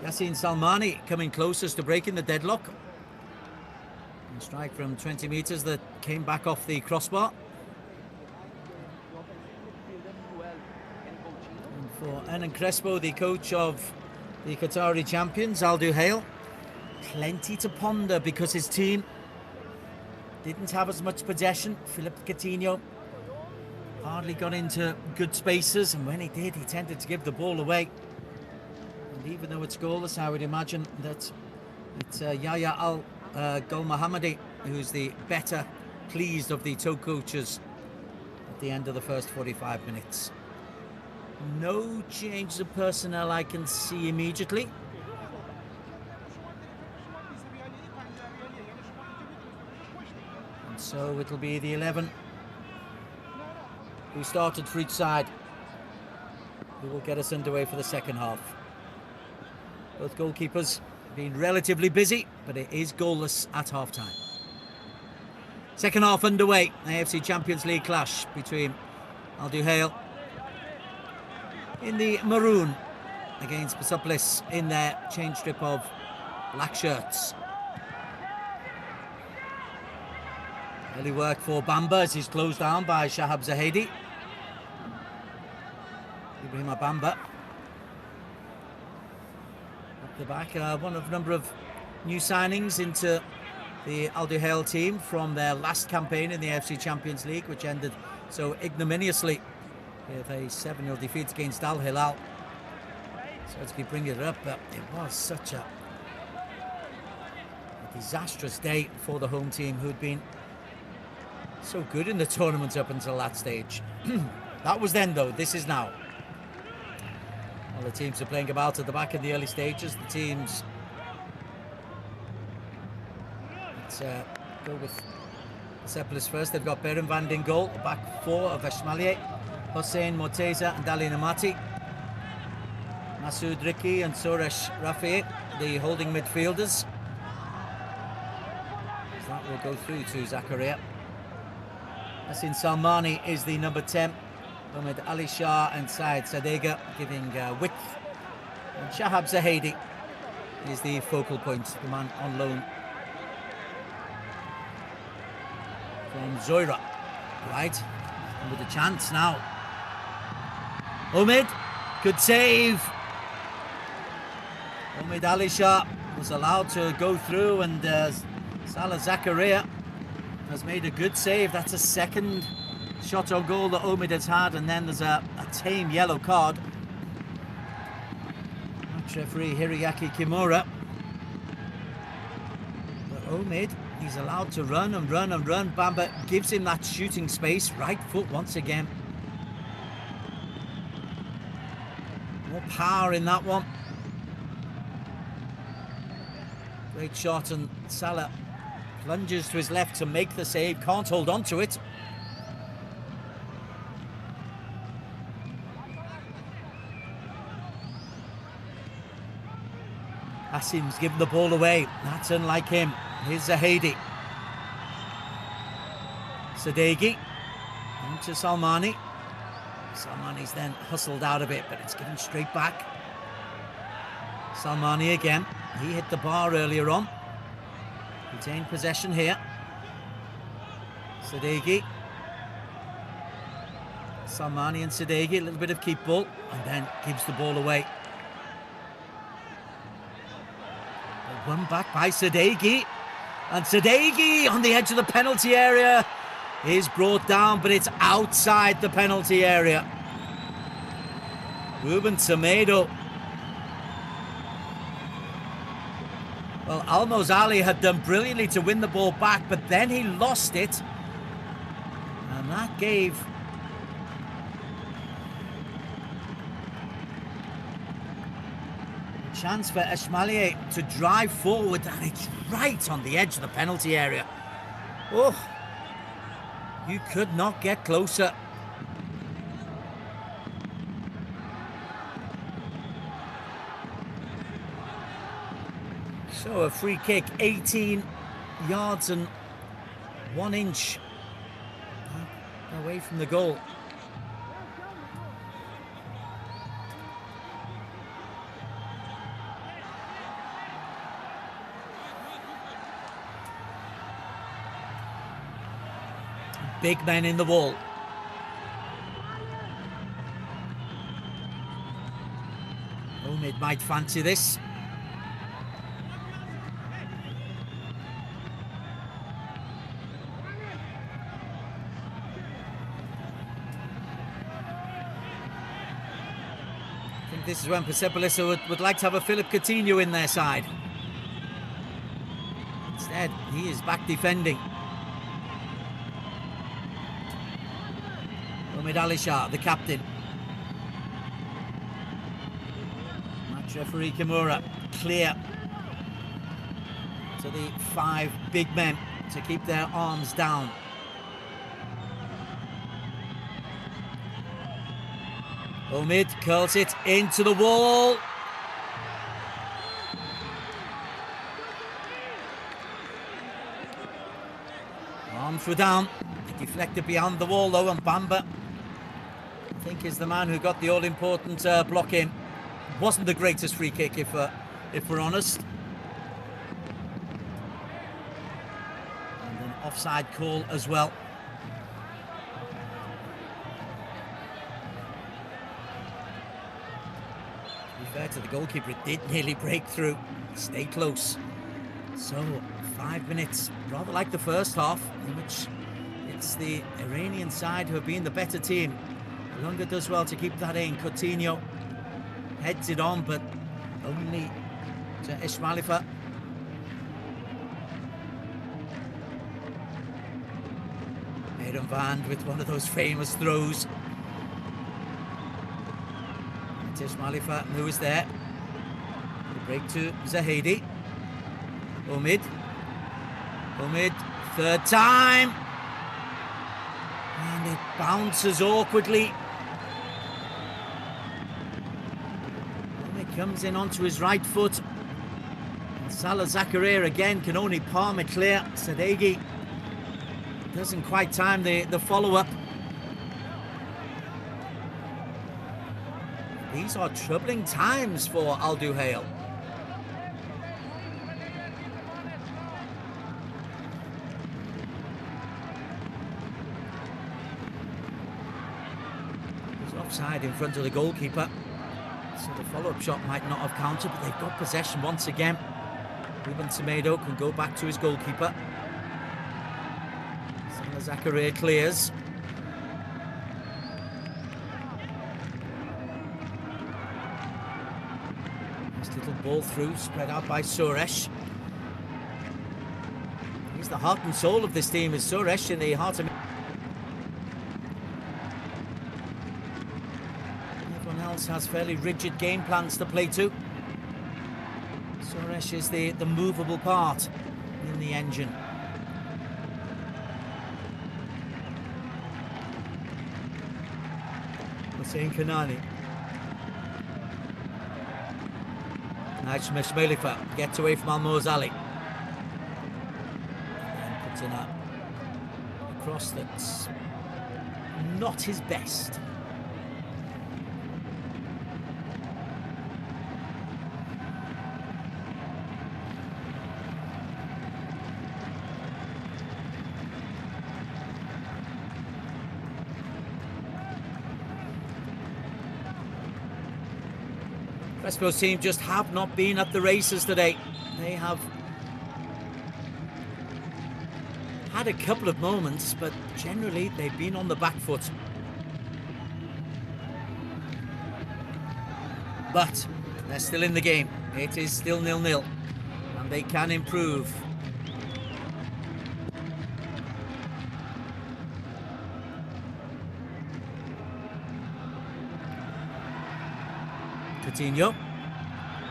Speaker 1: Yassine Salmani coming closest to breaking the deadlock. A strike from 20 metres that came back off the crossbar. And for Enan Crespo, the coach of the Qatari champions, Al-Duhail, plenty to ponder because his team didn't have as much possession. Philippe Coutinho hardly got into good spaces, and when he did, he tended to give the ball away. And even though it's goalless, I would imagine that it's Yahya Al-Gul Mohammadi who's the better pleased of the two coaches at the end of the first 45 minutes. No changes of personnel I can see immediately. And so it'll be the 11 who started for each side who will get us underway for the second half. Both goalkeepers been relatively busy, but it is goalless at half-time. Second half underway, AFC Champions League clash between Al-Duhail in the maroon against Persepolis in their change strip of black shirts. Early work for Bamba as he's closed down by Shahab Zahedi. Ibrahima Bamba the back, one of a number of new signings into the Al-Duhail team from their last campaign in the AFC Champions League, which ended so ignominiously with a 7-0 defeat against Al Hilal. So let's keep bringing it up, but it was such a disastrous day for the home team, who'd been so good in the tournament up until that stage. That was then, though. This is now. Well, the teams are playing about at the back in the early stages. The teams, let's go with Persepolis first. They've got Beren van den goal, the back four of Ashmalieh, Hossein Morteza and Dali Namati, Masoud Riki and Suresh Rafi, the holding midfielders. That will go through to Zakaria. Yassine Salmani is the number 10. Ahmed Ali Shah and Saeed Sadega giving width. And Shahab Zahedi is the focal point, the man on loan from Zoira. Right, and with a chance now. Ahmed, good save. Ahmed Ali Shah was allowed to go through, and Salah Zakaria has made a good save. That's a second shot on goal that Omid has had, and then there's a tame yellow card. Match referee Hiroyaki Kimura. But Omid, he's allowed to run and run and run. Bamba gives him that shooting space. Right foot once again. More power in that one. Great shot, and Salah plunges to his left to make the save. Can't hold on to it. Asim's given the ball away. That's unlike him. Here's Zahedi. Sadeghi into Salmani. Salmani's then hustled out of it, but it's given straight back. Salmani again. He hit the bar earlier on. Retained possession here. Sadeghi. Salmani and Sadeghi, a little bit of keep ball, and then gives the ball away. One back by Sadeghi, and Sadeghi on the edge of the penalty area is brought down, but it's outside the penalty area. Ruben Semedo. Well, Almos Ali had done brilliantly to win the ball back, but then he lost it, and that gave chance for Ashmalieh to drive forward, and it's right on the edge of the penalty area. Oh, you could not get closer. So a free kick, 18 yards and 1 inch away from the goal. Big men in the wall. Omid might fancy this. I think this is when Persepolis would like to have a Philip Coutinho in their side. Instead, he is back defending. Omid Alisha, the captain. Match referee Kimura, clear to the 5 big men to keep their arms down. Omid curls it into the wall. Arms were down. Deflected behind the wall though, and Bamba, I think, is the man who got the all-important block in. Wasn't the greatest free kick, if we're honest. And an offside call as well. To be fair to the goalkeeper, it did nearly break through. Stay close. So 5 minutes, rather like the first half, in which it's the Iranian side who have been the better team. Lunga does well to keep that in. Coutinho heads it on, but only to Ismailifa. Aaron Van with one of those famous throws. It's Ismailifa who is there. The break to Zahedi. Omid, third time. And it bounces awkwardly. Omid comes in onto his right foot. And Salah Zakaria again can only palm it clear. Sadeghi doesn't quite time the follow-up. These are troubling times for Al-Duhail. Offside in front of the goalkeeper, so the follow-up shot might not have counted, but they've got possession once again. Ruben Semedo can go back to his goalkeeper. Salah Zakaria clears. Nice little ball through, spread out by Suresh. He's the heart and soul of this team, is Suresh, in the heart of... has fairly rigid game plans to play to. Suresh is the movable part in the engine. Hussein Kanani. Nice from Ismailifa. Gets away from Almoz Ali. And puts in a cross that's not his best. Persepolis team just have not been at the races today. They have had a couple of moments, but generally they've been on the back foot. But they're still in the game. It is still 0-0, and they can improve.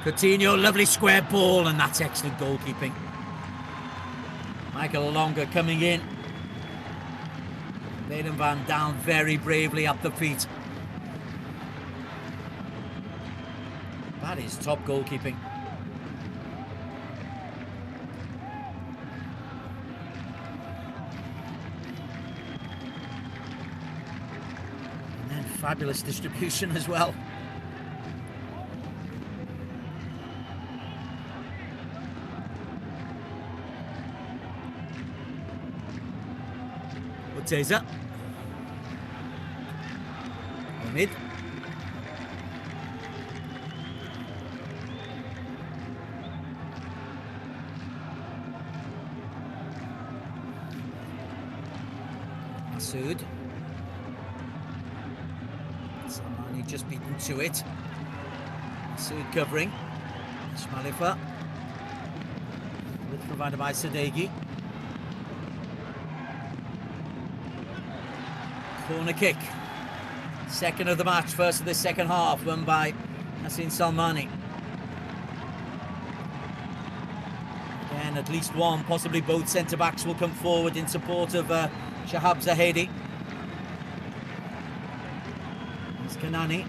Speaker 1: Coutinho, lovely square ball, and that's excellent goalkeeping. Michael Alonga coming in. Baden Van down very bravely up the feet. That is top goalkeeping. And then fabulous distribution as well. Taser. Mid. Masood. Salmani just beaten to it. Masood covering. Shmalifa. Width provided by Sadeghi. Corner kick. Second of the match, first of the second half, won by Hassan Salmani. Again, at least one, possibly both centre-backs will come forward in support of Shahab Zahedi. It's Kanani.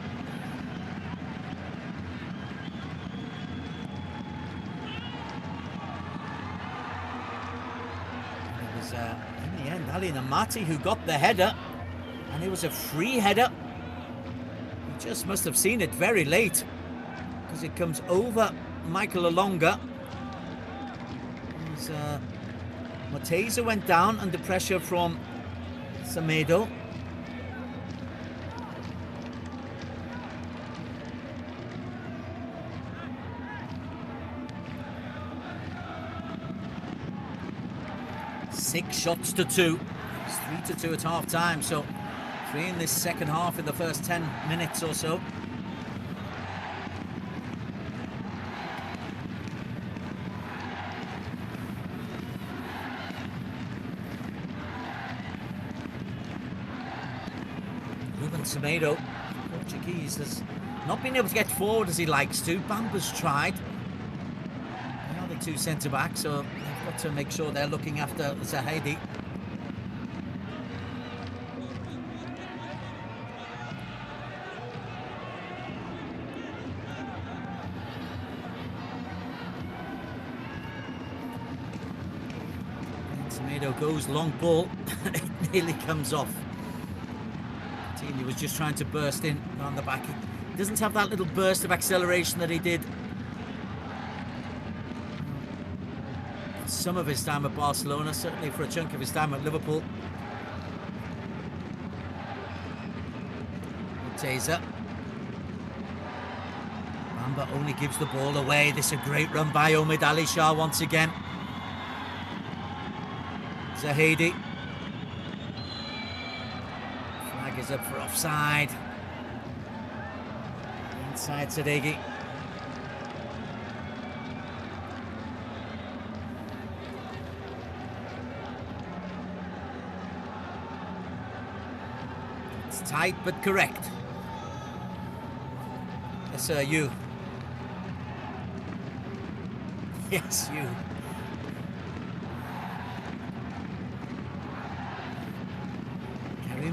Speaker 1: It was, in the end, Ali Namati who got the header. And it was a free header. He just must have seen it very late, because it comes over Michael Alonga. Mateza went down under pressure from Semedo. Six shots to two. It's 3-2 at half time, so in this second half in the first 10 minutes or so. Ruben Semedo, Portuguese, has not been able to get forward as he likes to. Bamba's tried. They are the two centre-backs, so they've got to make sure they're looking after Zahedi. Goes long ball. It nearly comes off. He was just trying to burst in on the back. He doesn't have that little burst of acceleration that he did some of his time at Barcelona, certainly for a chunk of his time at Liverpool. Taser. Bamba only gives the ball away. This is a great run by Omid Ali Shah once again. Zahedi. Flag is up for offside. Inside Sadeghi. It's tight but correct. Yes, sir, you. Yes, you.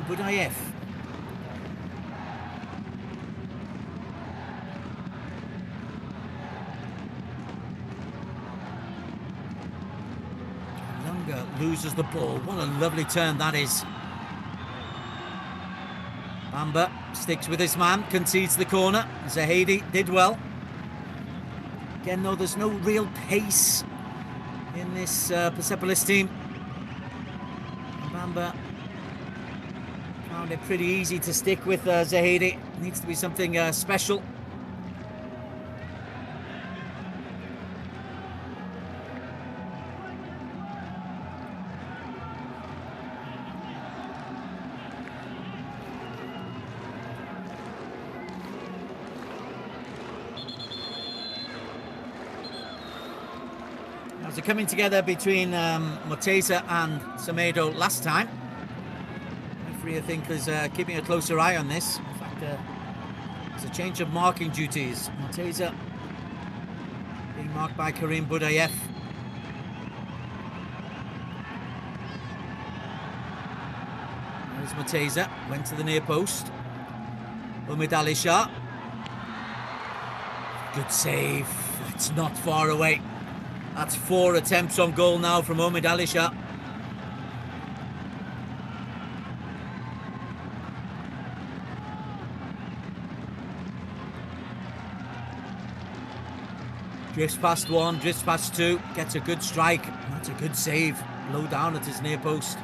Speaker 1: Budayev. Lunga loses the ball. What a lovely turn that is. Bamba sticks with his man, concedes the corner. Zahedi did well. Again, though, there's no real pace in this Persepolis team. Bamba found it pretty easy to stick with Zahedi. Needs to be something special. As a coming together between Morteza and Semedo last time. Referee, I think, is keeping a closer eye on this. In fact, there's a change of marking duties. Morteza being marked by Karim Budayev. There's Mateza, went to the near post. Omid Ali Shah. Good save. It's not far away. That's 4 attempts on goal now from Omid Ali Shah. Drifts past one, drifts past two, gets a good strike. That's a good save. Low down at his near post.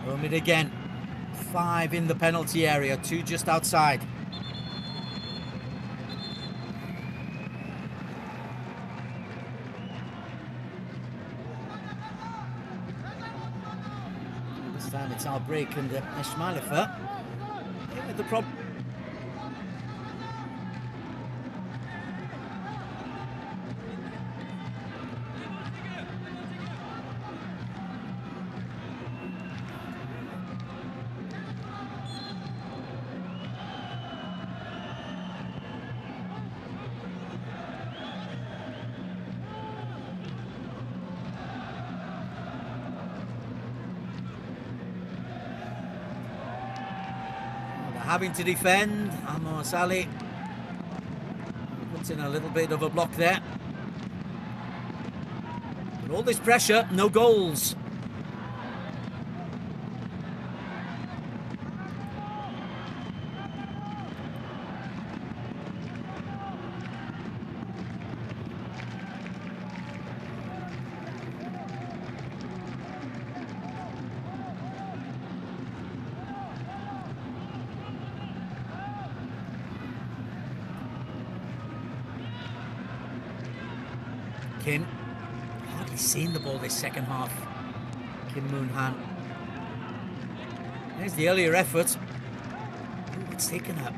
Speaker 1: Omid again. 5 in the penalty area, 2 just outside. This time it's our break and Esmailifa with the problem. Having to defend. Amor Sali puts in a little bit of a block there. But all this pressure, no goals. Kim, hardly seen the ball this second half. Kim Moon Han. There's the earlier effort. Oh, it's taken a...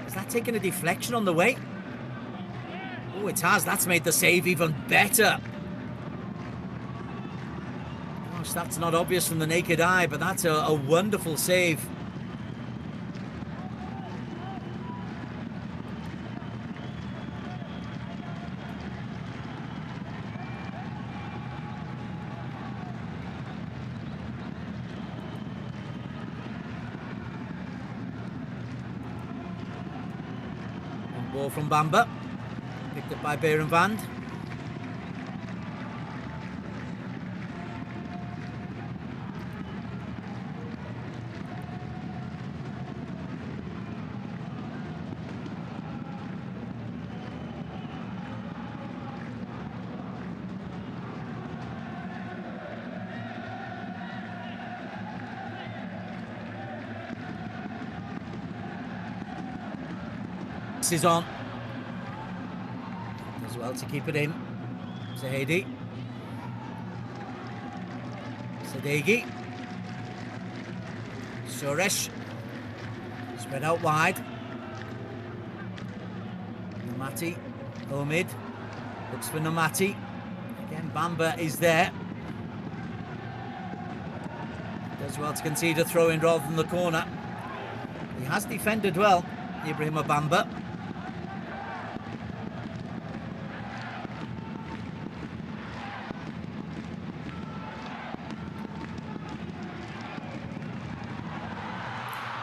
Speaker 1: Has that taken a deflection on the way? Oh, it has. That's made the save even better. Gosh, that's not obvious from the naked eye, but that's a wonderful save. Ball from Bamba, picked up by Berenvand. This is on. As well to keep it in. Zahedi. Sadeghi. Suresh. Spread out wide. Namati. Omid. Looks for Namati. Again, Bamba is there. Does well to concede a throw in rather than the corner. He has defended well, Ibrahim Bamba.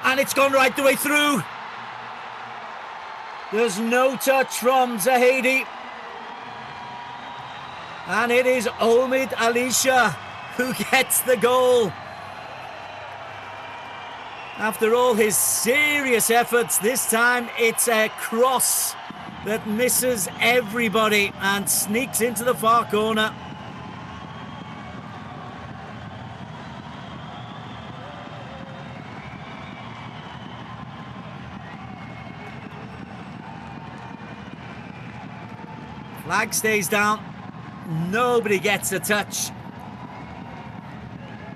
Speaker 1: And it's gone right the way through. There's no touch from Zahedi. And it is Omid Ali Shah who gets the goal. After all his serious efforts, this time it's a cross that misses everybody and sneaks into the far corner. Flag stays down. Nobody gets a touch.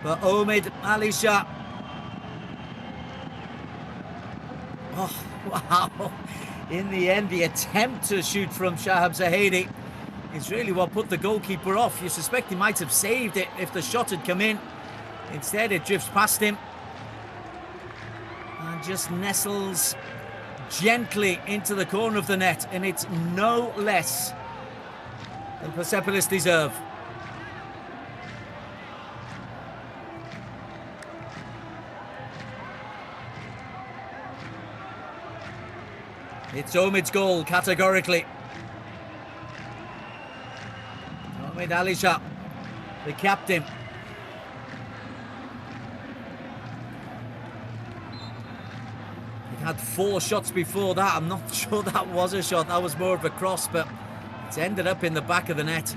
Speaker 1: But Omid Ali Shah. Oh, wow. In the end, the attempt to shoot from Shahab Zahedi is really what put the goalkeeper off. You suspect he might have saved it if the shot had come in. Instead, it drifts past him and just nestles gently into the corner of the net, and it's no less than Persepolis deserve. It's Omid's goal, categorically. Omid Alisha, the captain. He had 4 shots before that. I'm not sure that was a shot. That was more of a cross, but it's ended up in the back of the net.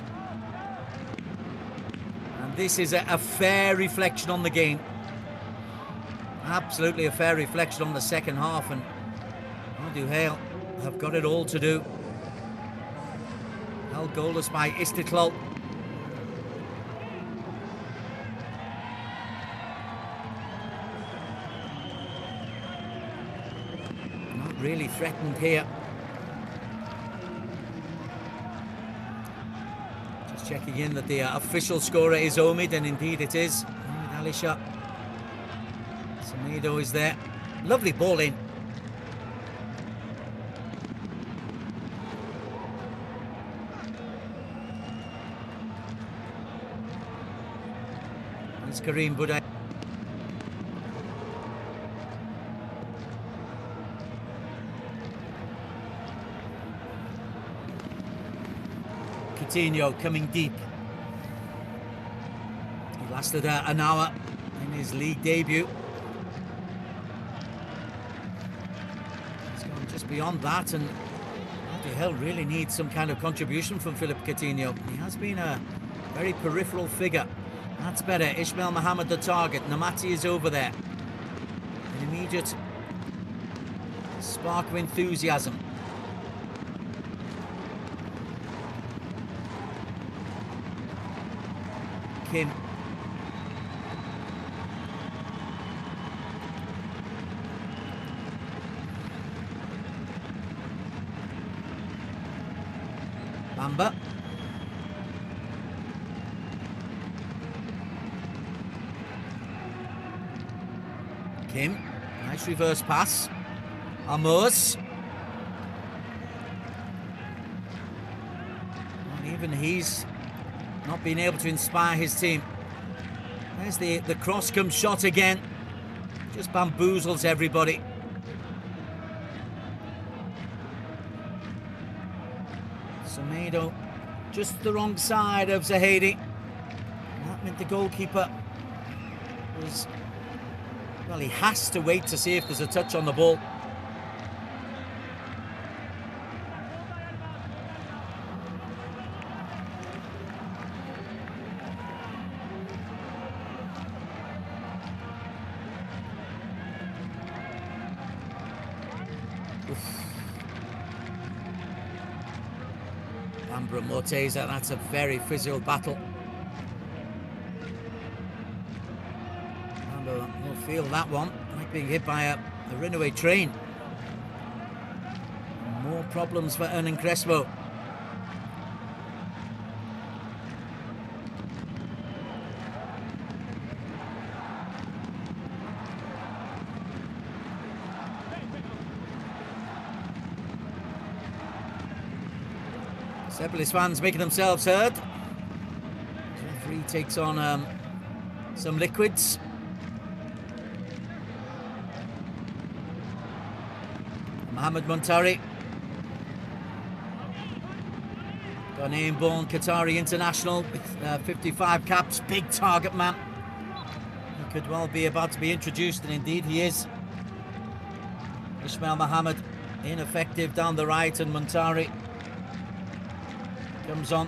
Speaker 1: And this is a fair reflection on the game. Absolutely a fair reflection on the second half, and Al-Duhail have got it all to do. Held goalless by Istiklal. Not really threatened here. Just checking in that the official scorer is Omid, and indeed it is. Omid Alisha. Semedo is there. Lovely ball in. It's Karim Budai. Coutinho coming deep. He lasted an hour in his league debut. He's gone just beyond that, and Al-Duhail really needs some kind of contribution from Philip Coutinho. He has been a very peripheral figure. That's better. Ismail Mohammed the target. Namati is over there. An immediate spark of enthusiasm. Kim. Bamba. Kim, nice reverse pass. Amos. And even he's not been able to inspire his team. There's the cross come shot again. Just bamboozles everybody. Semedo just the wrong side of Zahedi. That meant the goalkeeper was... Well, he has to wait to see if there's a touch on the ball. Ambra Morteza, that's a very physical battle. We'll feel that one, like being hit by a runaway train. More problems for Hernan Crespo. Persepolis fans making themselves heard. The referee takes on some liquids. Mohamed Montari, Ghanaian-born Qatari international with 55 caps, big target man. He could well be about to be introduced, and indeed he is. Ismail Mohammed, ineffective down the right, and Montari comes on.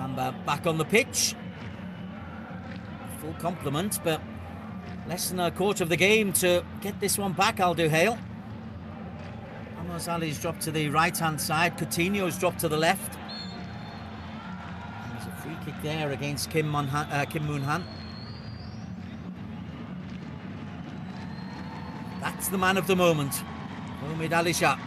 Speaker 1: Samba back on the pitch. Full complement, but less than a quarter of the game to get this one back, Al-Duhail. Amos Ali's dropped to the right-hand side. Coutinho's dropped to the left. There's a free kick there against Kim Moon-han. That's the man of the moment, Omid Ali Shah.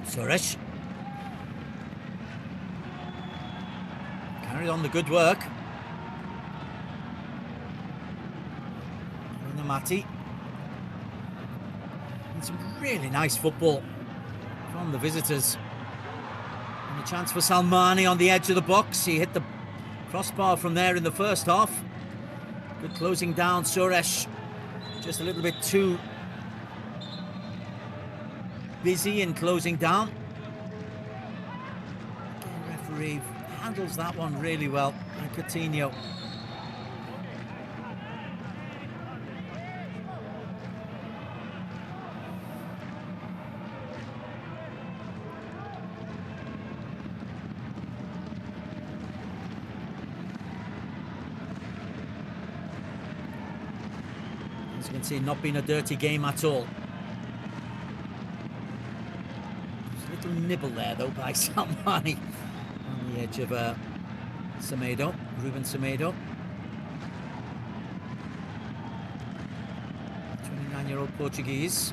Speaker 1: Suresh carried on the good work. Mati. And some really nice football from the visitors. And a chance for Salmani on the edge of the box. He hit the crossbar from there in the first half. Good closing down. Suresh just a little bit too busy in closing down. Again, referee handles that one really well. And Coutinho. As you can see, not been a dirty game at all. There's a little nibble there, though, by Salmani on the edge of Semedo, Ruben Semedo. 29-year-old Portuguese.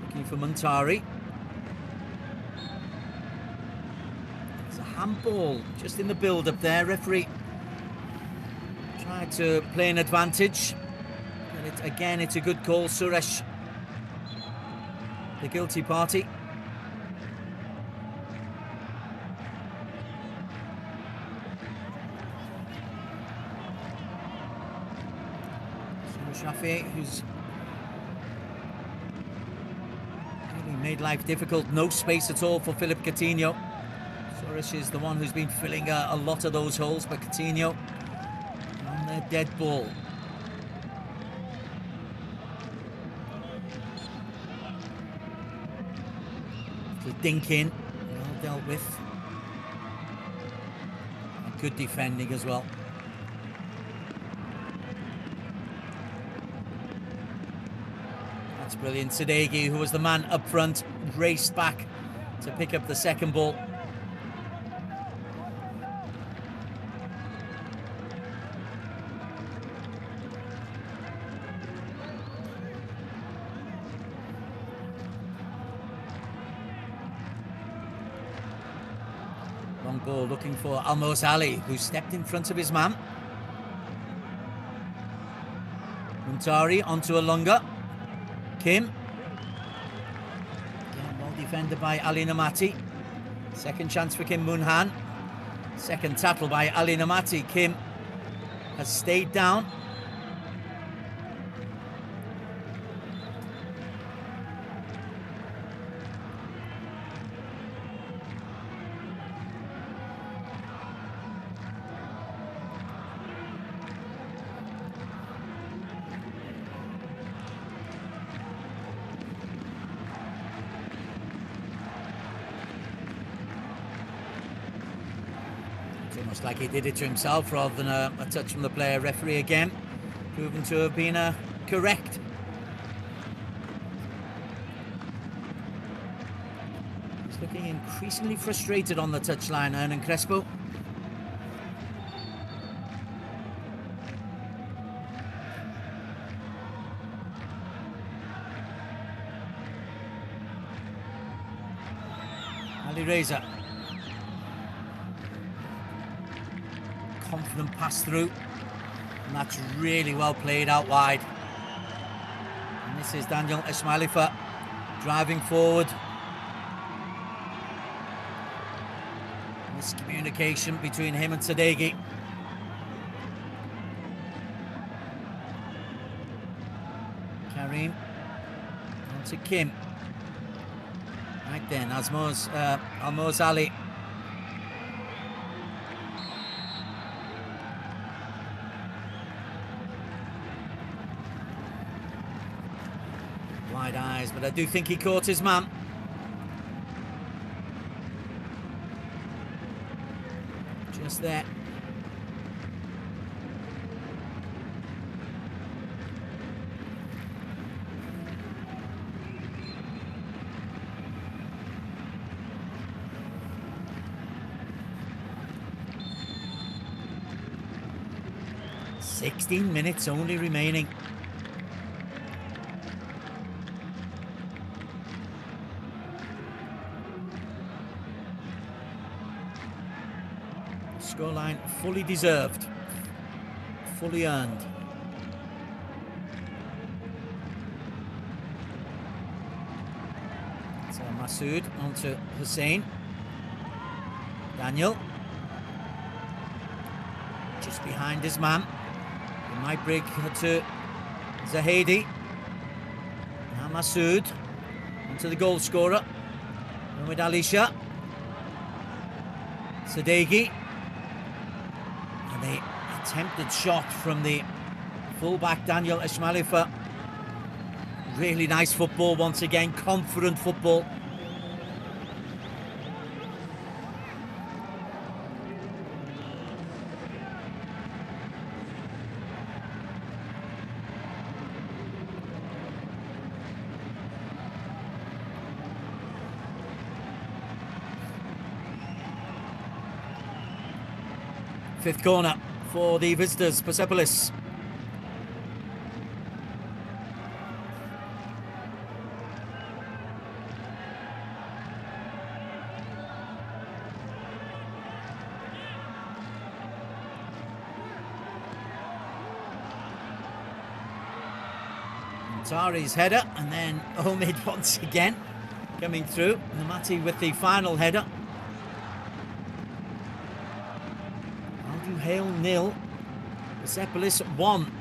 Speaker 1: Looking for Muntari. There's a handball just in the build-up there. Referee tried to play an advantage. And again, it's a good call. Suresh, the guilty party. Shafi, who's really made life difficult. No space at all for Philippe Coutinho. Suresh is the one who's been filling a lot of those holes, but Coutinho on their dead ball. The dink in, well dealt with. And good defending as well. That's brilliant. Sadeghi, who was the man up front, raced back to pick up the second ball. Long ball looking for Amos Ali, who stepped in front of his man. Muntari onto Alunga. Kim. Again, well defended by Ali Namati. Second chance for Kim Moon-han. Second tackle by Ali Namati. Kim has stayed down. Almost like he did it to himself rather than a touch from the player. Referee again proven to have been correct. He's looking increasingly frustrated on the touchline, Hernan Crespo. Ali Reza. Confident pass through, and that's really well played out wide. And this is Daniel Ismailifa driving forward. Miscommunication between him and Sadeghi. Karim. On to Kim. Right then, Almoz Ali. Wide eyes, but I do think he caught his man. Just there. "16 minutes only remaining." Scoreline fully deserved, fully earned. So Masood onto Hussein. Daniel. Just behind his man. He might break to Zahedi. Now Masood onto the goal scorer. With Alisha. Sadeghi. And the attempted shot from the fullback Daniel Ismailifa. Really nice football once again, confident football. Fifth corner for the visitors, Persepolis. Tari's header, and then Omid once again coming through. Namati with the final header. Al-Duhail 0, Persepolis 1.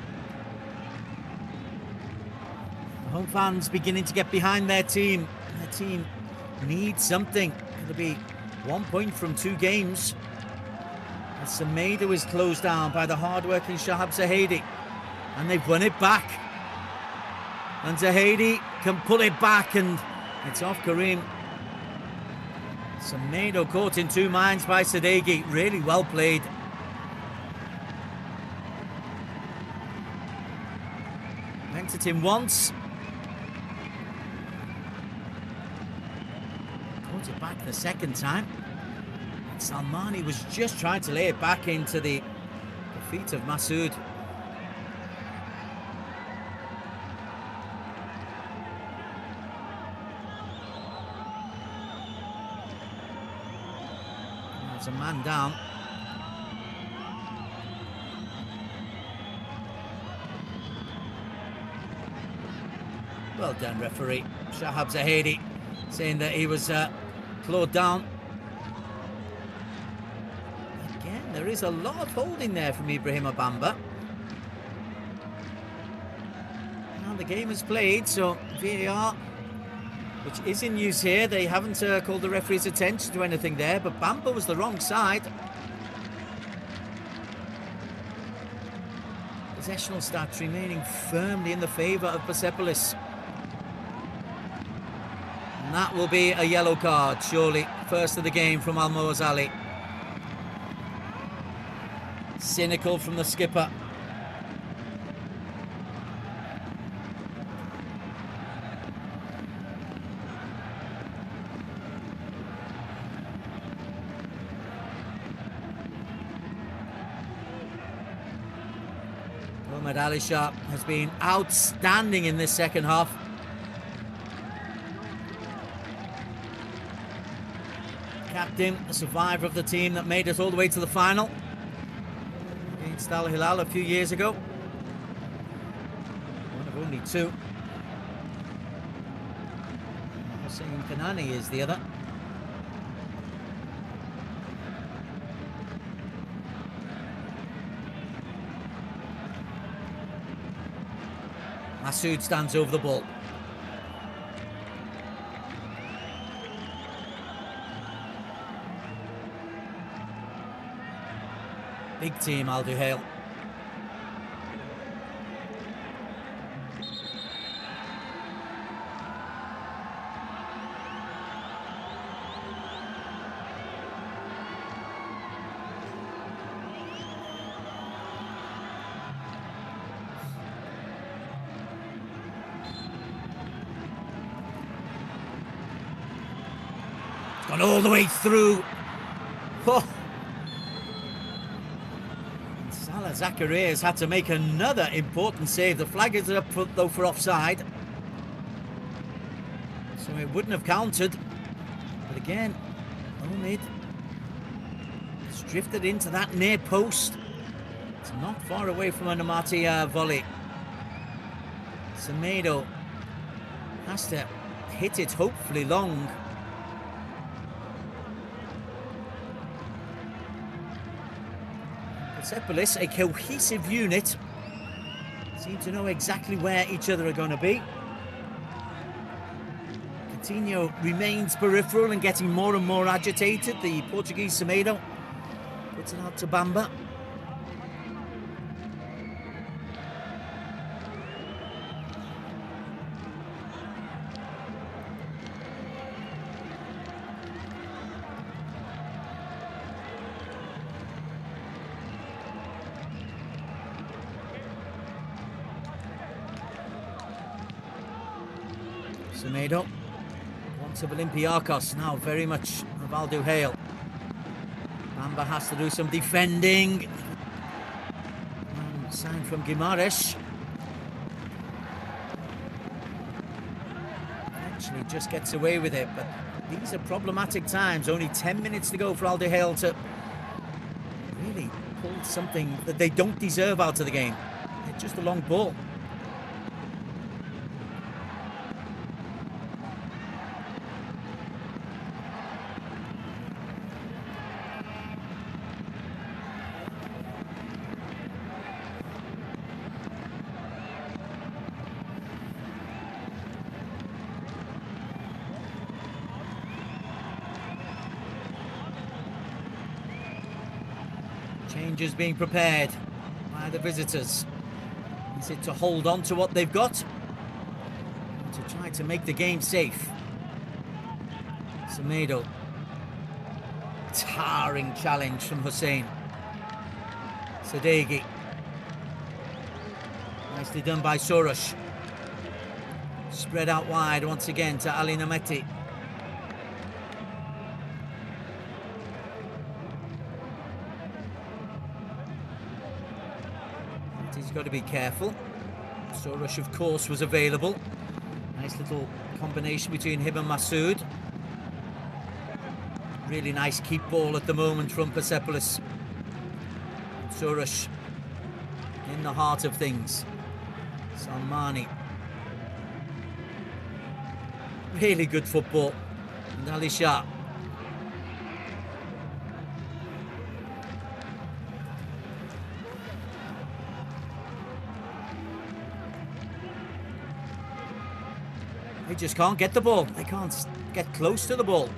Speaker 1: The home fans beginning to get behind their team. Their team needs something. It'll be 1 point from 2 games. As Semedo is closed down by the hard-working Shahab Zahedi, and they've won it back. And Zahedi can pull it back, and it's off Karim. Semedo caught in 2 minds by Sadeghi. Really well played. Went at him once. Caught it back the second time. And Salmani was just trying to lay it back into the feet of Masood. There's a man down. Well done, referee. Shahab Zahedi saying that he was clawed down. Again, there is a lot of holding there from Ibrahim Abamba. Now the game is played, so VAR, which is in use here, they haven't called the referee's attention to anything there, but Bamba was the wrong side. Possessional stats remaining firmly in the favour of Persepolis. And that will be a yellow card, surely. First of the game from Almoz Ali. Cynical from the skipper. Alisha has been outstanding in this second half. Captain, a survivor of the team that made it all the way to the final against Al-Hilal a few years ago. One of only 2. Hussein Kanani is the other. Masood stands over the ball. Big team, Al-Duhail. Gone all the way through. Oh. Salah Zacharias had to make another important save. The flag is up though for offside, so it wouldn't have counted. But again, Omid has drifted into that near post. It's not far away from a Namati volley. Semedo has to hit it, hopefully long. Persepolis, a cohesive unit, seem to know exactly where each other are going to be. Coutinho remains peripheral and getting more and more agitated. The Portuguese Semedo puts it out to Bamba. Semedo, once of Olympiacos, now very much of Al-Duhail. Bamba has to do some defending. And sign from Guimaraes. Actually just gets away with it, but these are problematic times. Only 10 minutes to go for Al-Duhail to really pull something that they don't deserve out of the game. It's just a long ball. Changes being prepared by the visitors. Is it to hold on to what they've got? Or to try to make the game safe? Semedo. Towering challenge from Hussein. Sadeghi. Nicely done by Soros. Spread out wide once again to Ali Nameti. He's got to be careful. Soros, of course, was available. Nice little combination between him and Masood. Really nice keep ball at the moment from Persepolis. Soros in the heart of things. Salmani. Really good football. And Ali Shah. They just can't get the ball. They can't get close to the ball.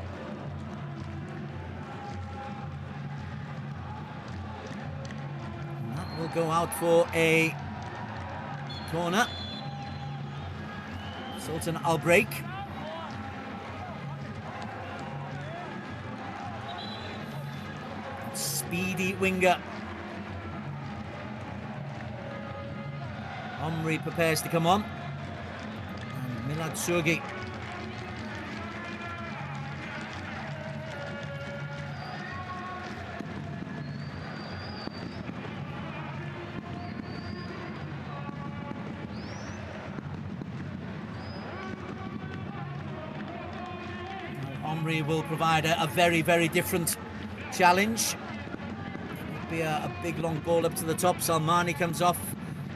Speaker 1: And that will go out for a corner. Sultan Al-Break. Speedy winger. Omri prepares to come on. Milad Surgi. Omri will provide a very, very different challenge. It will be a big long ball up to the top. Salmani comes off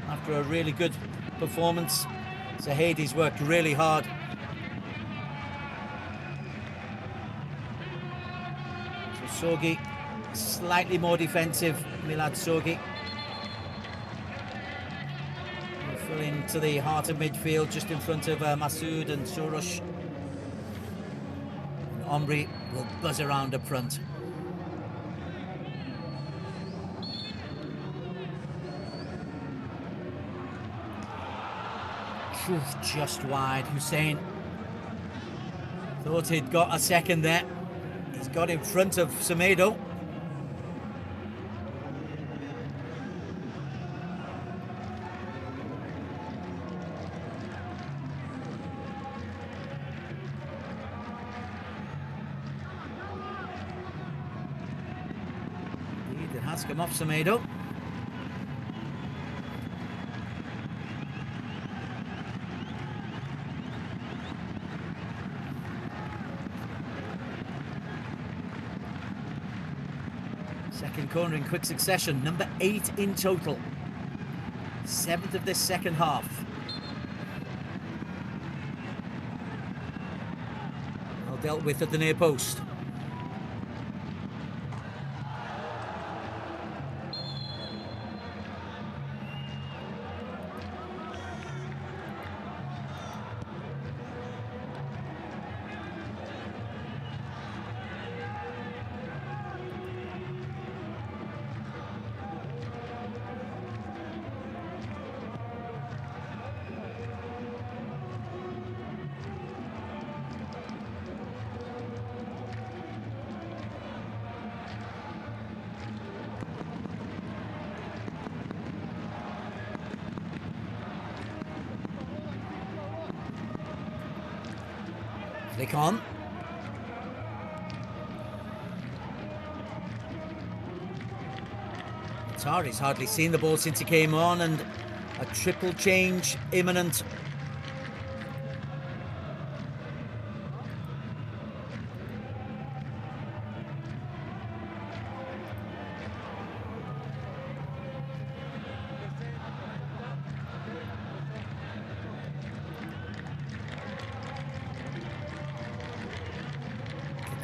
Speaker 1: after a really good performance. Zahedi's worked really hard. So Sorgi, slightly more defensive, Milad Sorgi. Fill into the heart of midfield, just in front of Masood and Soros. And Omri will buzz around up front. Just wide. Hussein thought he'd got a second there. He's got in front of Semedo. Indeed, it has come off Semedo. Second corner in quick succession, number 8 in total. 7th of this second half. Well dealt with at the near post. Flick on. Atari's hardly seen the ball since he came on, and a triple change imminent.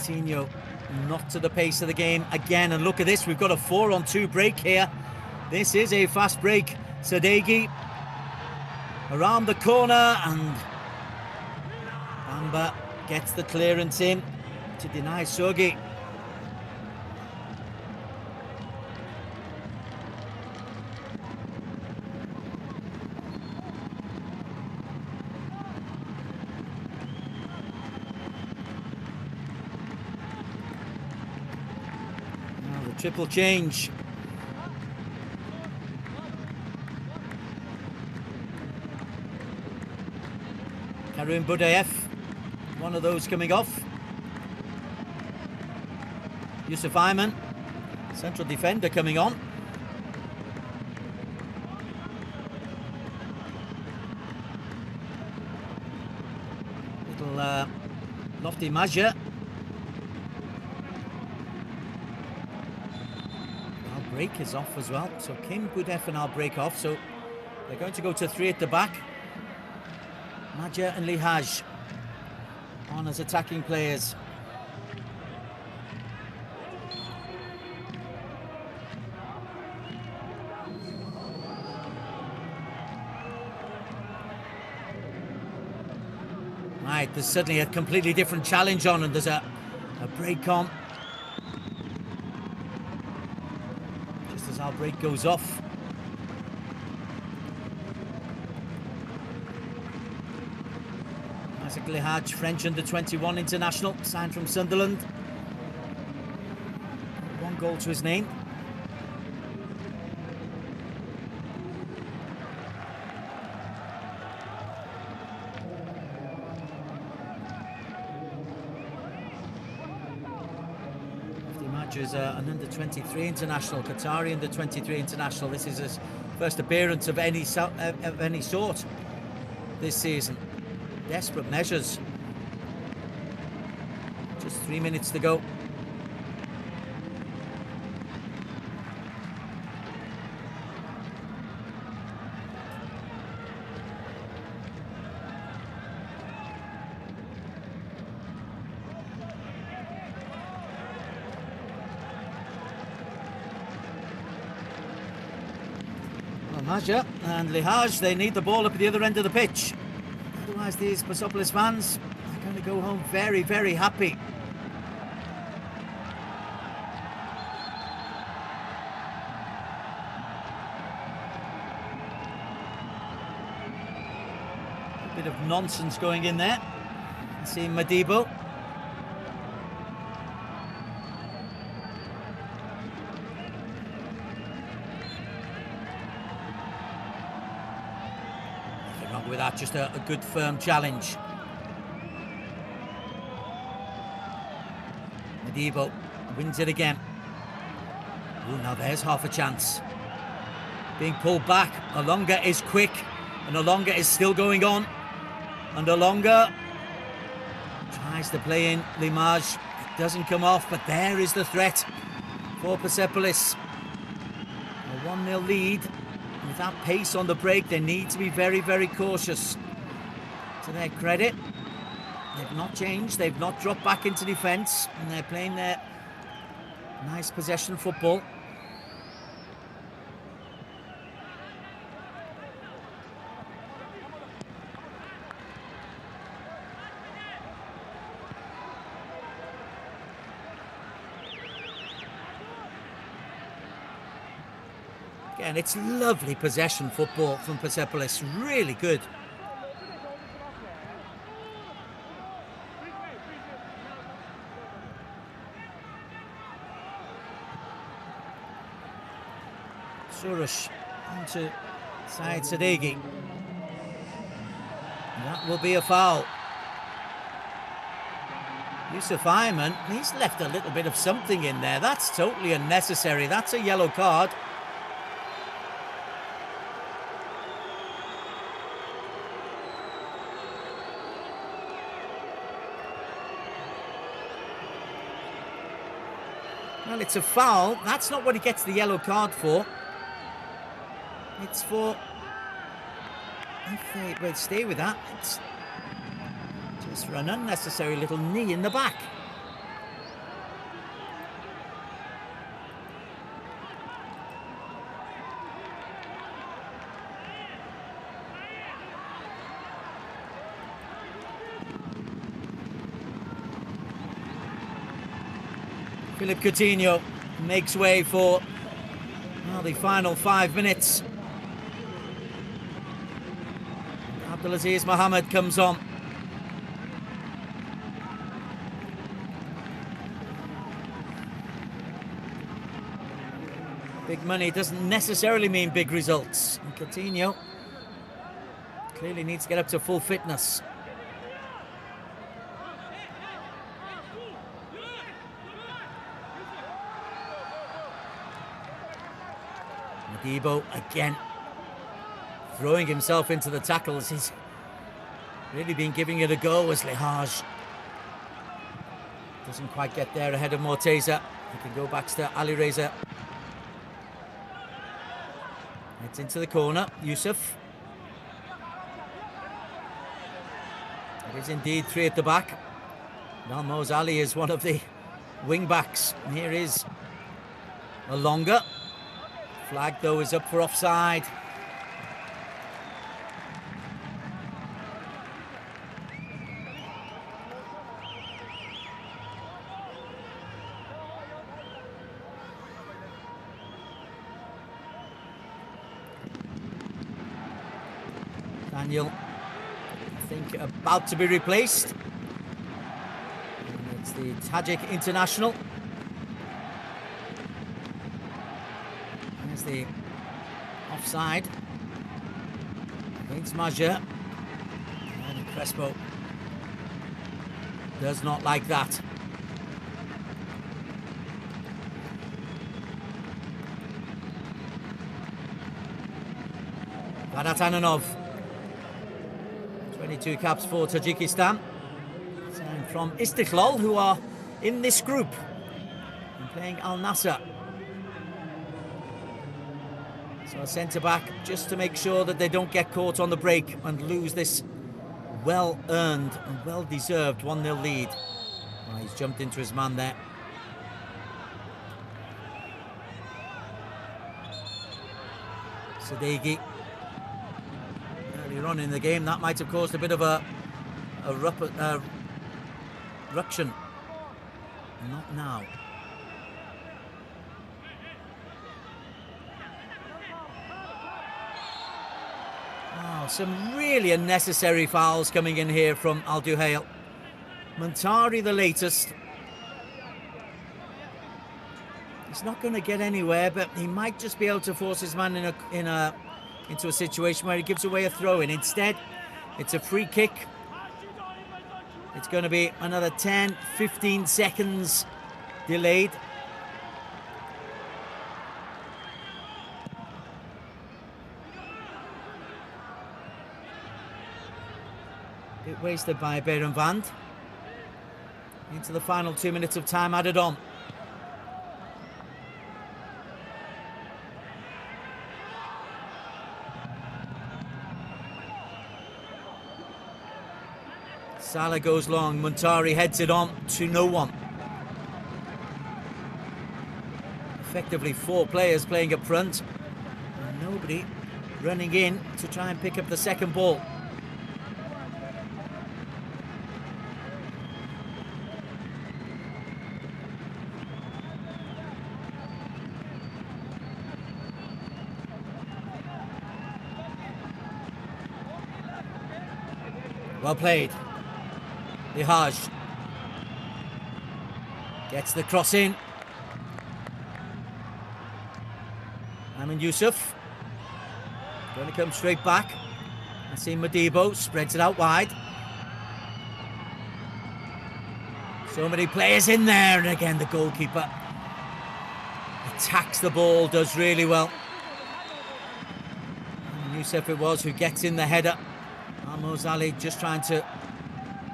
Speaker 1: Coutinho not to the pace of the game again, and look at this, we've got a 4-on-2 break here. This is a fast break. Sadeghi around the corner, and Bamba gets the clearance in to deny Sogi. Triple change. Karim Budayev, one of those coming off. Yusuf Ayman, central defender, coming on. Little lofty Majah. Break is off as well, so Kim Budef and I'll break off, so they're going to go to 3 at the back. Majah and Lihaj on as attacking players. Right, there's suddenly a completely different challenge on, and there's a break on. Our break goes off. Isaac Lihaj, French under-21 international, signed from Sunderland. 1 goal to his name. Is an under-23 international, Qatari under-23 international. This is his first appearance of any sort this season. Desperate measures. Just 3 minutes to go. Maja and Lihaj, they need the ball up at the other end of the pitch. Otherwise, these Persepolis fans are going to go home very, very happy. A bit of nonsense going in there. See Madibo. Nothing wrong with that, just a good firm challenge. Madibo wins it again. Oh, now there's half a chance. Being pulled back. Alonga is quick, and Alonga is still going on. And Alonga tries to play in Limaj. It doesn't come off, but there is the threat for Persepolis. A 1-0 lead. With that pace on the break, they need to be very, very cautious. To their credit, they've not changed. They've not dropped back into defence, and they're playing their nice possession football. And it's lovely possession football from Persepolis, really good. Surush onto Said Sadeghi. That will be a foul. Yusuf Ayman, he's left a little bit of something in there. That's totally unnecessary. That's a yellow card. Well, it's a foul. That's not what he gets the yellow card for. It's for... if they will stay with that, it's just for an unnecessary little knee in the back. Philip Coutinho makes way for the final 5 minutes. Abdulaziz Mohammed comes on. Big money doesn't necessarily mean big results. And Coutinho clearly needs to get up to full fitness. Madibo again throwing himself into the tackles. He's really been giving it a go as Lihaj doesn't quite get there ahead of Morteza. He can go back to Ali Reza. It's into the corner. Yusuf. It is indeed three at the back. Nalmoz Ali is one of the wing backs. Here is Alonga. Flag though is up for offside. Daniel, I think, about to be replaced. And it's the Tajik international. There's the offside against Maja. And Crespo does not like that. Vadat Ananov, 22 caps for Tajikistan, and from Istiklal, who are in this group and playing Al Nassr. So a centre-back just to make sure that they don't get caught on the break and lose this well-earned and well-deserved 1-0 lead. Well, he's jumped into his man there. Sadeghi. Earlier on in the game, that might have caused a bit of a ruction. Not now. Oh, some really unnecessary fouls coming in here from Al-Duhail. Montari, the latest. He's not going to get anywhere, but he might just be able to force his man into a situation where he gives away a throw-in. Instead, it's a free kick. It's going to be another 10-15 seconds delayed. Bit wasted by Berenvand. Into the final 2 minutes of time added on. Salah goes long, Montari heads it on to no one. Effectively 4 players playing up front, and nobody running in to try and pick up the second ball. Well played. Lihaj gets the cross in. Amin Yusuf going to come straight back. I see Modibo spreads it out wide. So many players in there, and again the goalkeeper attacks the ball, does really well. Amin Yusuf it was who gets in the header. Al-Mozali just trying to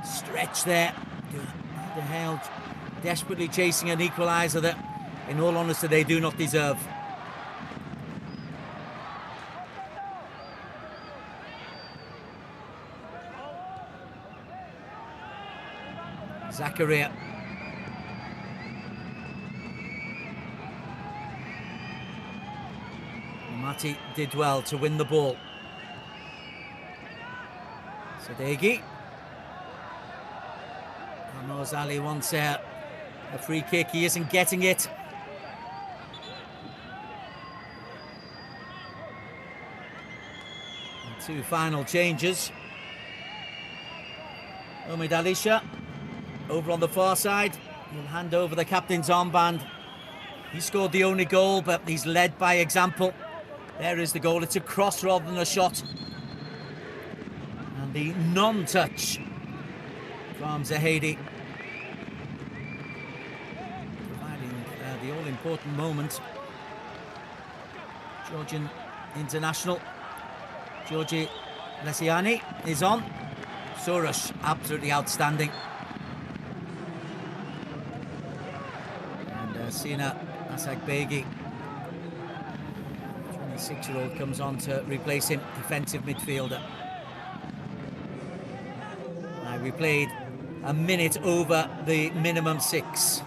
Speaker 1: stretch there. Al-Duhail desperately chasing an equaliser that, in all honesty, they do not deserve. Zakaria. Mati did well to win the ball. Sadeghi. Al-Mozali wants a free kick. He isn't getting it. And 2 final changes. Omid Alisha over on the far side. He'll hand over the captain's armband. He scored the only goal, but he's led by example. There is the goal. It's a cross rather than a shot. And the non-touch from Zahedi, providing the all-important moment. Georgian international Georgi Lesiani is on. Soros absolutely outstanding. And Sina Asagbegi, 26-year-old, comes on to replace him, defensive midfielder. We played a minute over the minimum 6.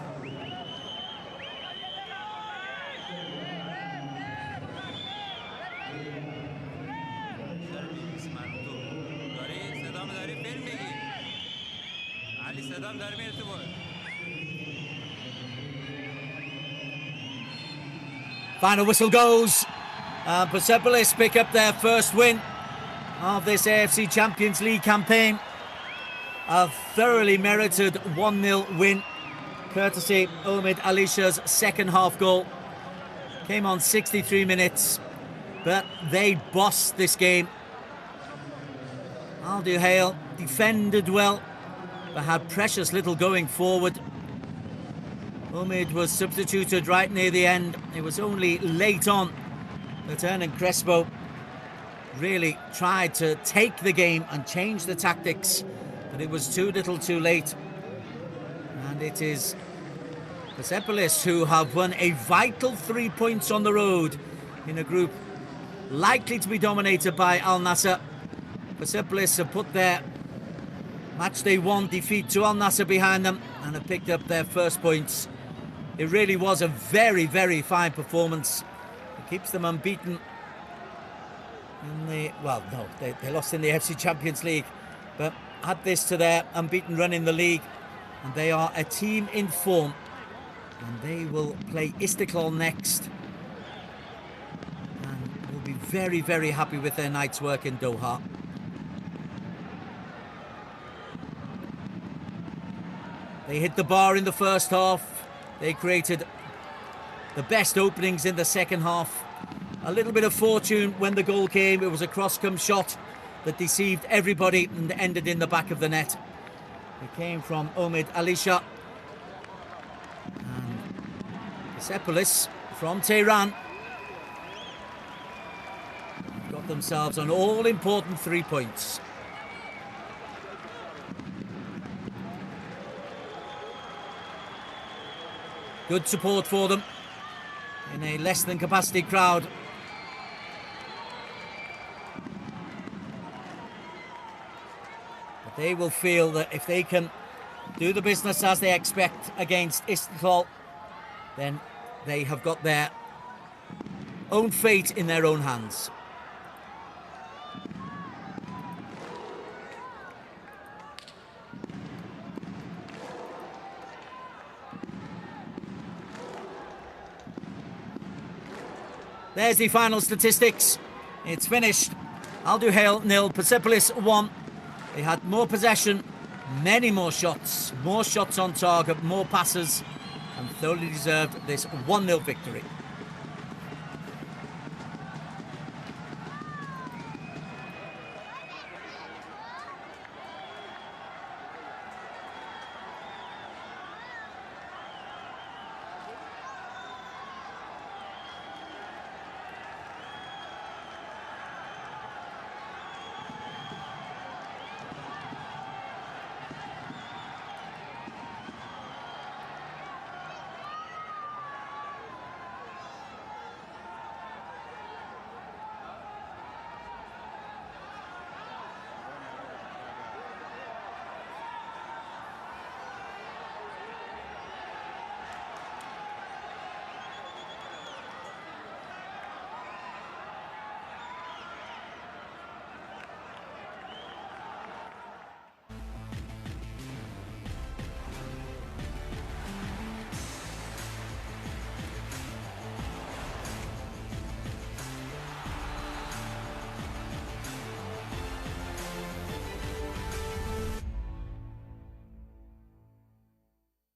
Speaker 1: Final whistle goes. Persepolis pick up their first win of this AFC Champions League campaign. A thoroughly merited 1-0 win, courtesy Omid Alisha's second half goal. Came on 63 minutes, but they bossed this game. Al-Duhail defended well, but had precious little going forward. Omid was substituted right near the end. It was only late on that Hernan Crespo really tried to take the game and change the tactics, but it was too little too late. And it is Persepolis who have won a vital 3 points on the road in a group likely to be dominated by Al Nassr. Persepolis have put their matchday 1 defeat to Al Nassr behind them and have picked up their first points. It really was a very, very fine performance. It keeps them unbeaten Well, no, they lost in the AFC Champions League, but add this to their unbeaten run in the league, and they are a team in form, and they will play Istiklal next, and will be very, very happy with their night's work in Doha. They hit the bar in the first half. They created the best openings in the second half. A little bit of fortune when the goal came. It was a cross-come shot that deceived everybody and ended in the back of the net. It came from Omid Alisha. And Persepolis from Tehran got themselves an all-important 3 points. Good support for them in a less than capacity crowd. But they will feel that if they can do the business as they expect against Istiklal, then they have got their own fate in their own hands. There's the final statistics. It's finished. Al-Duhail 0, Persepolis 1. They had more possession, many more shots on target, more passes, and thoroughly deserved this 1-0 victory.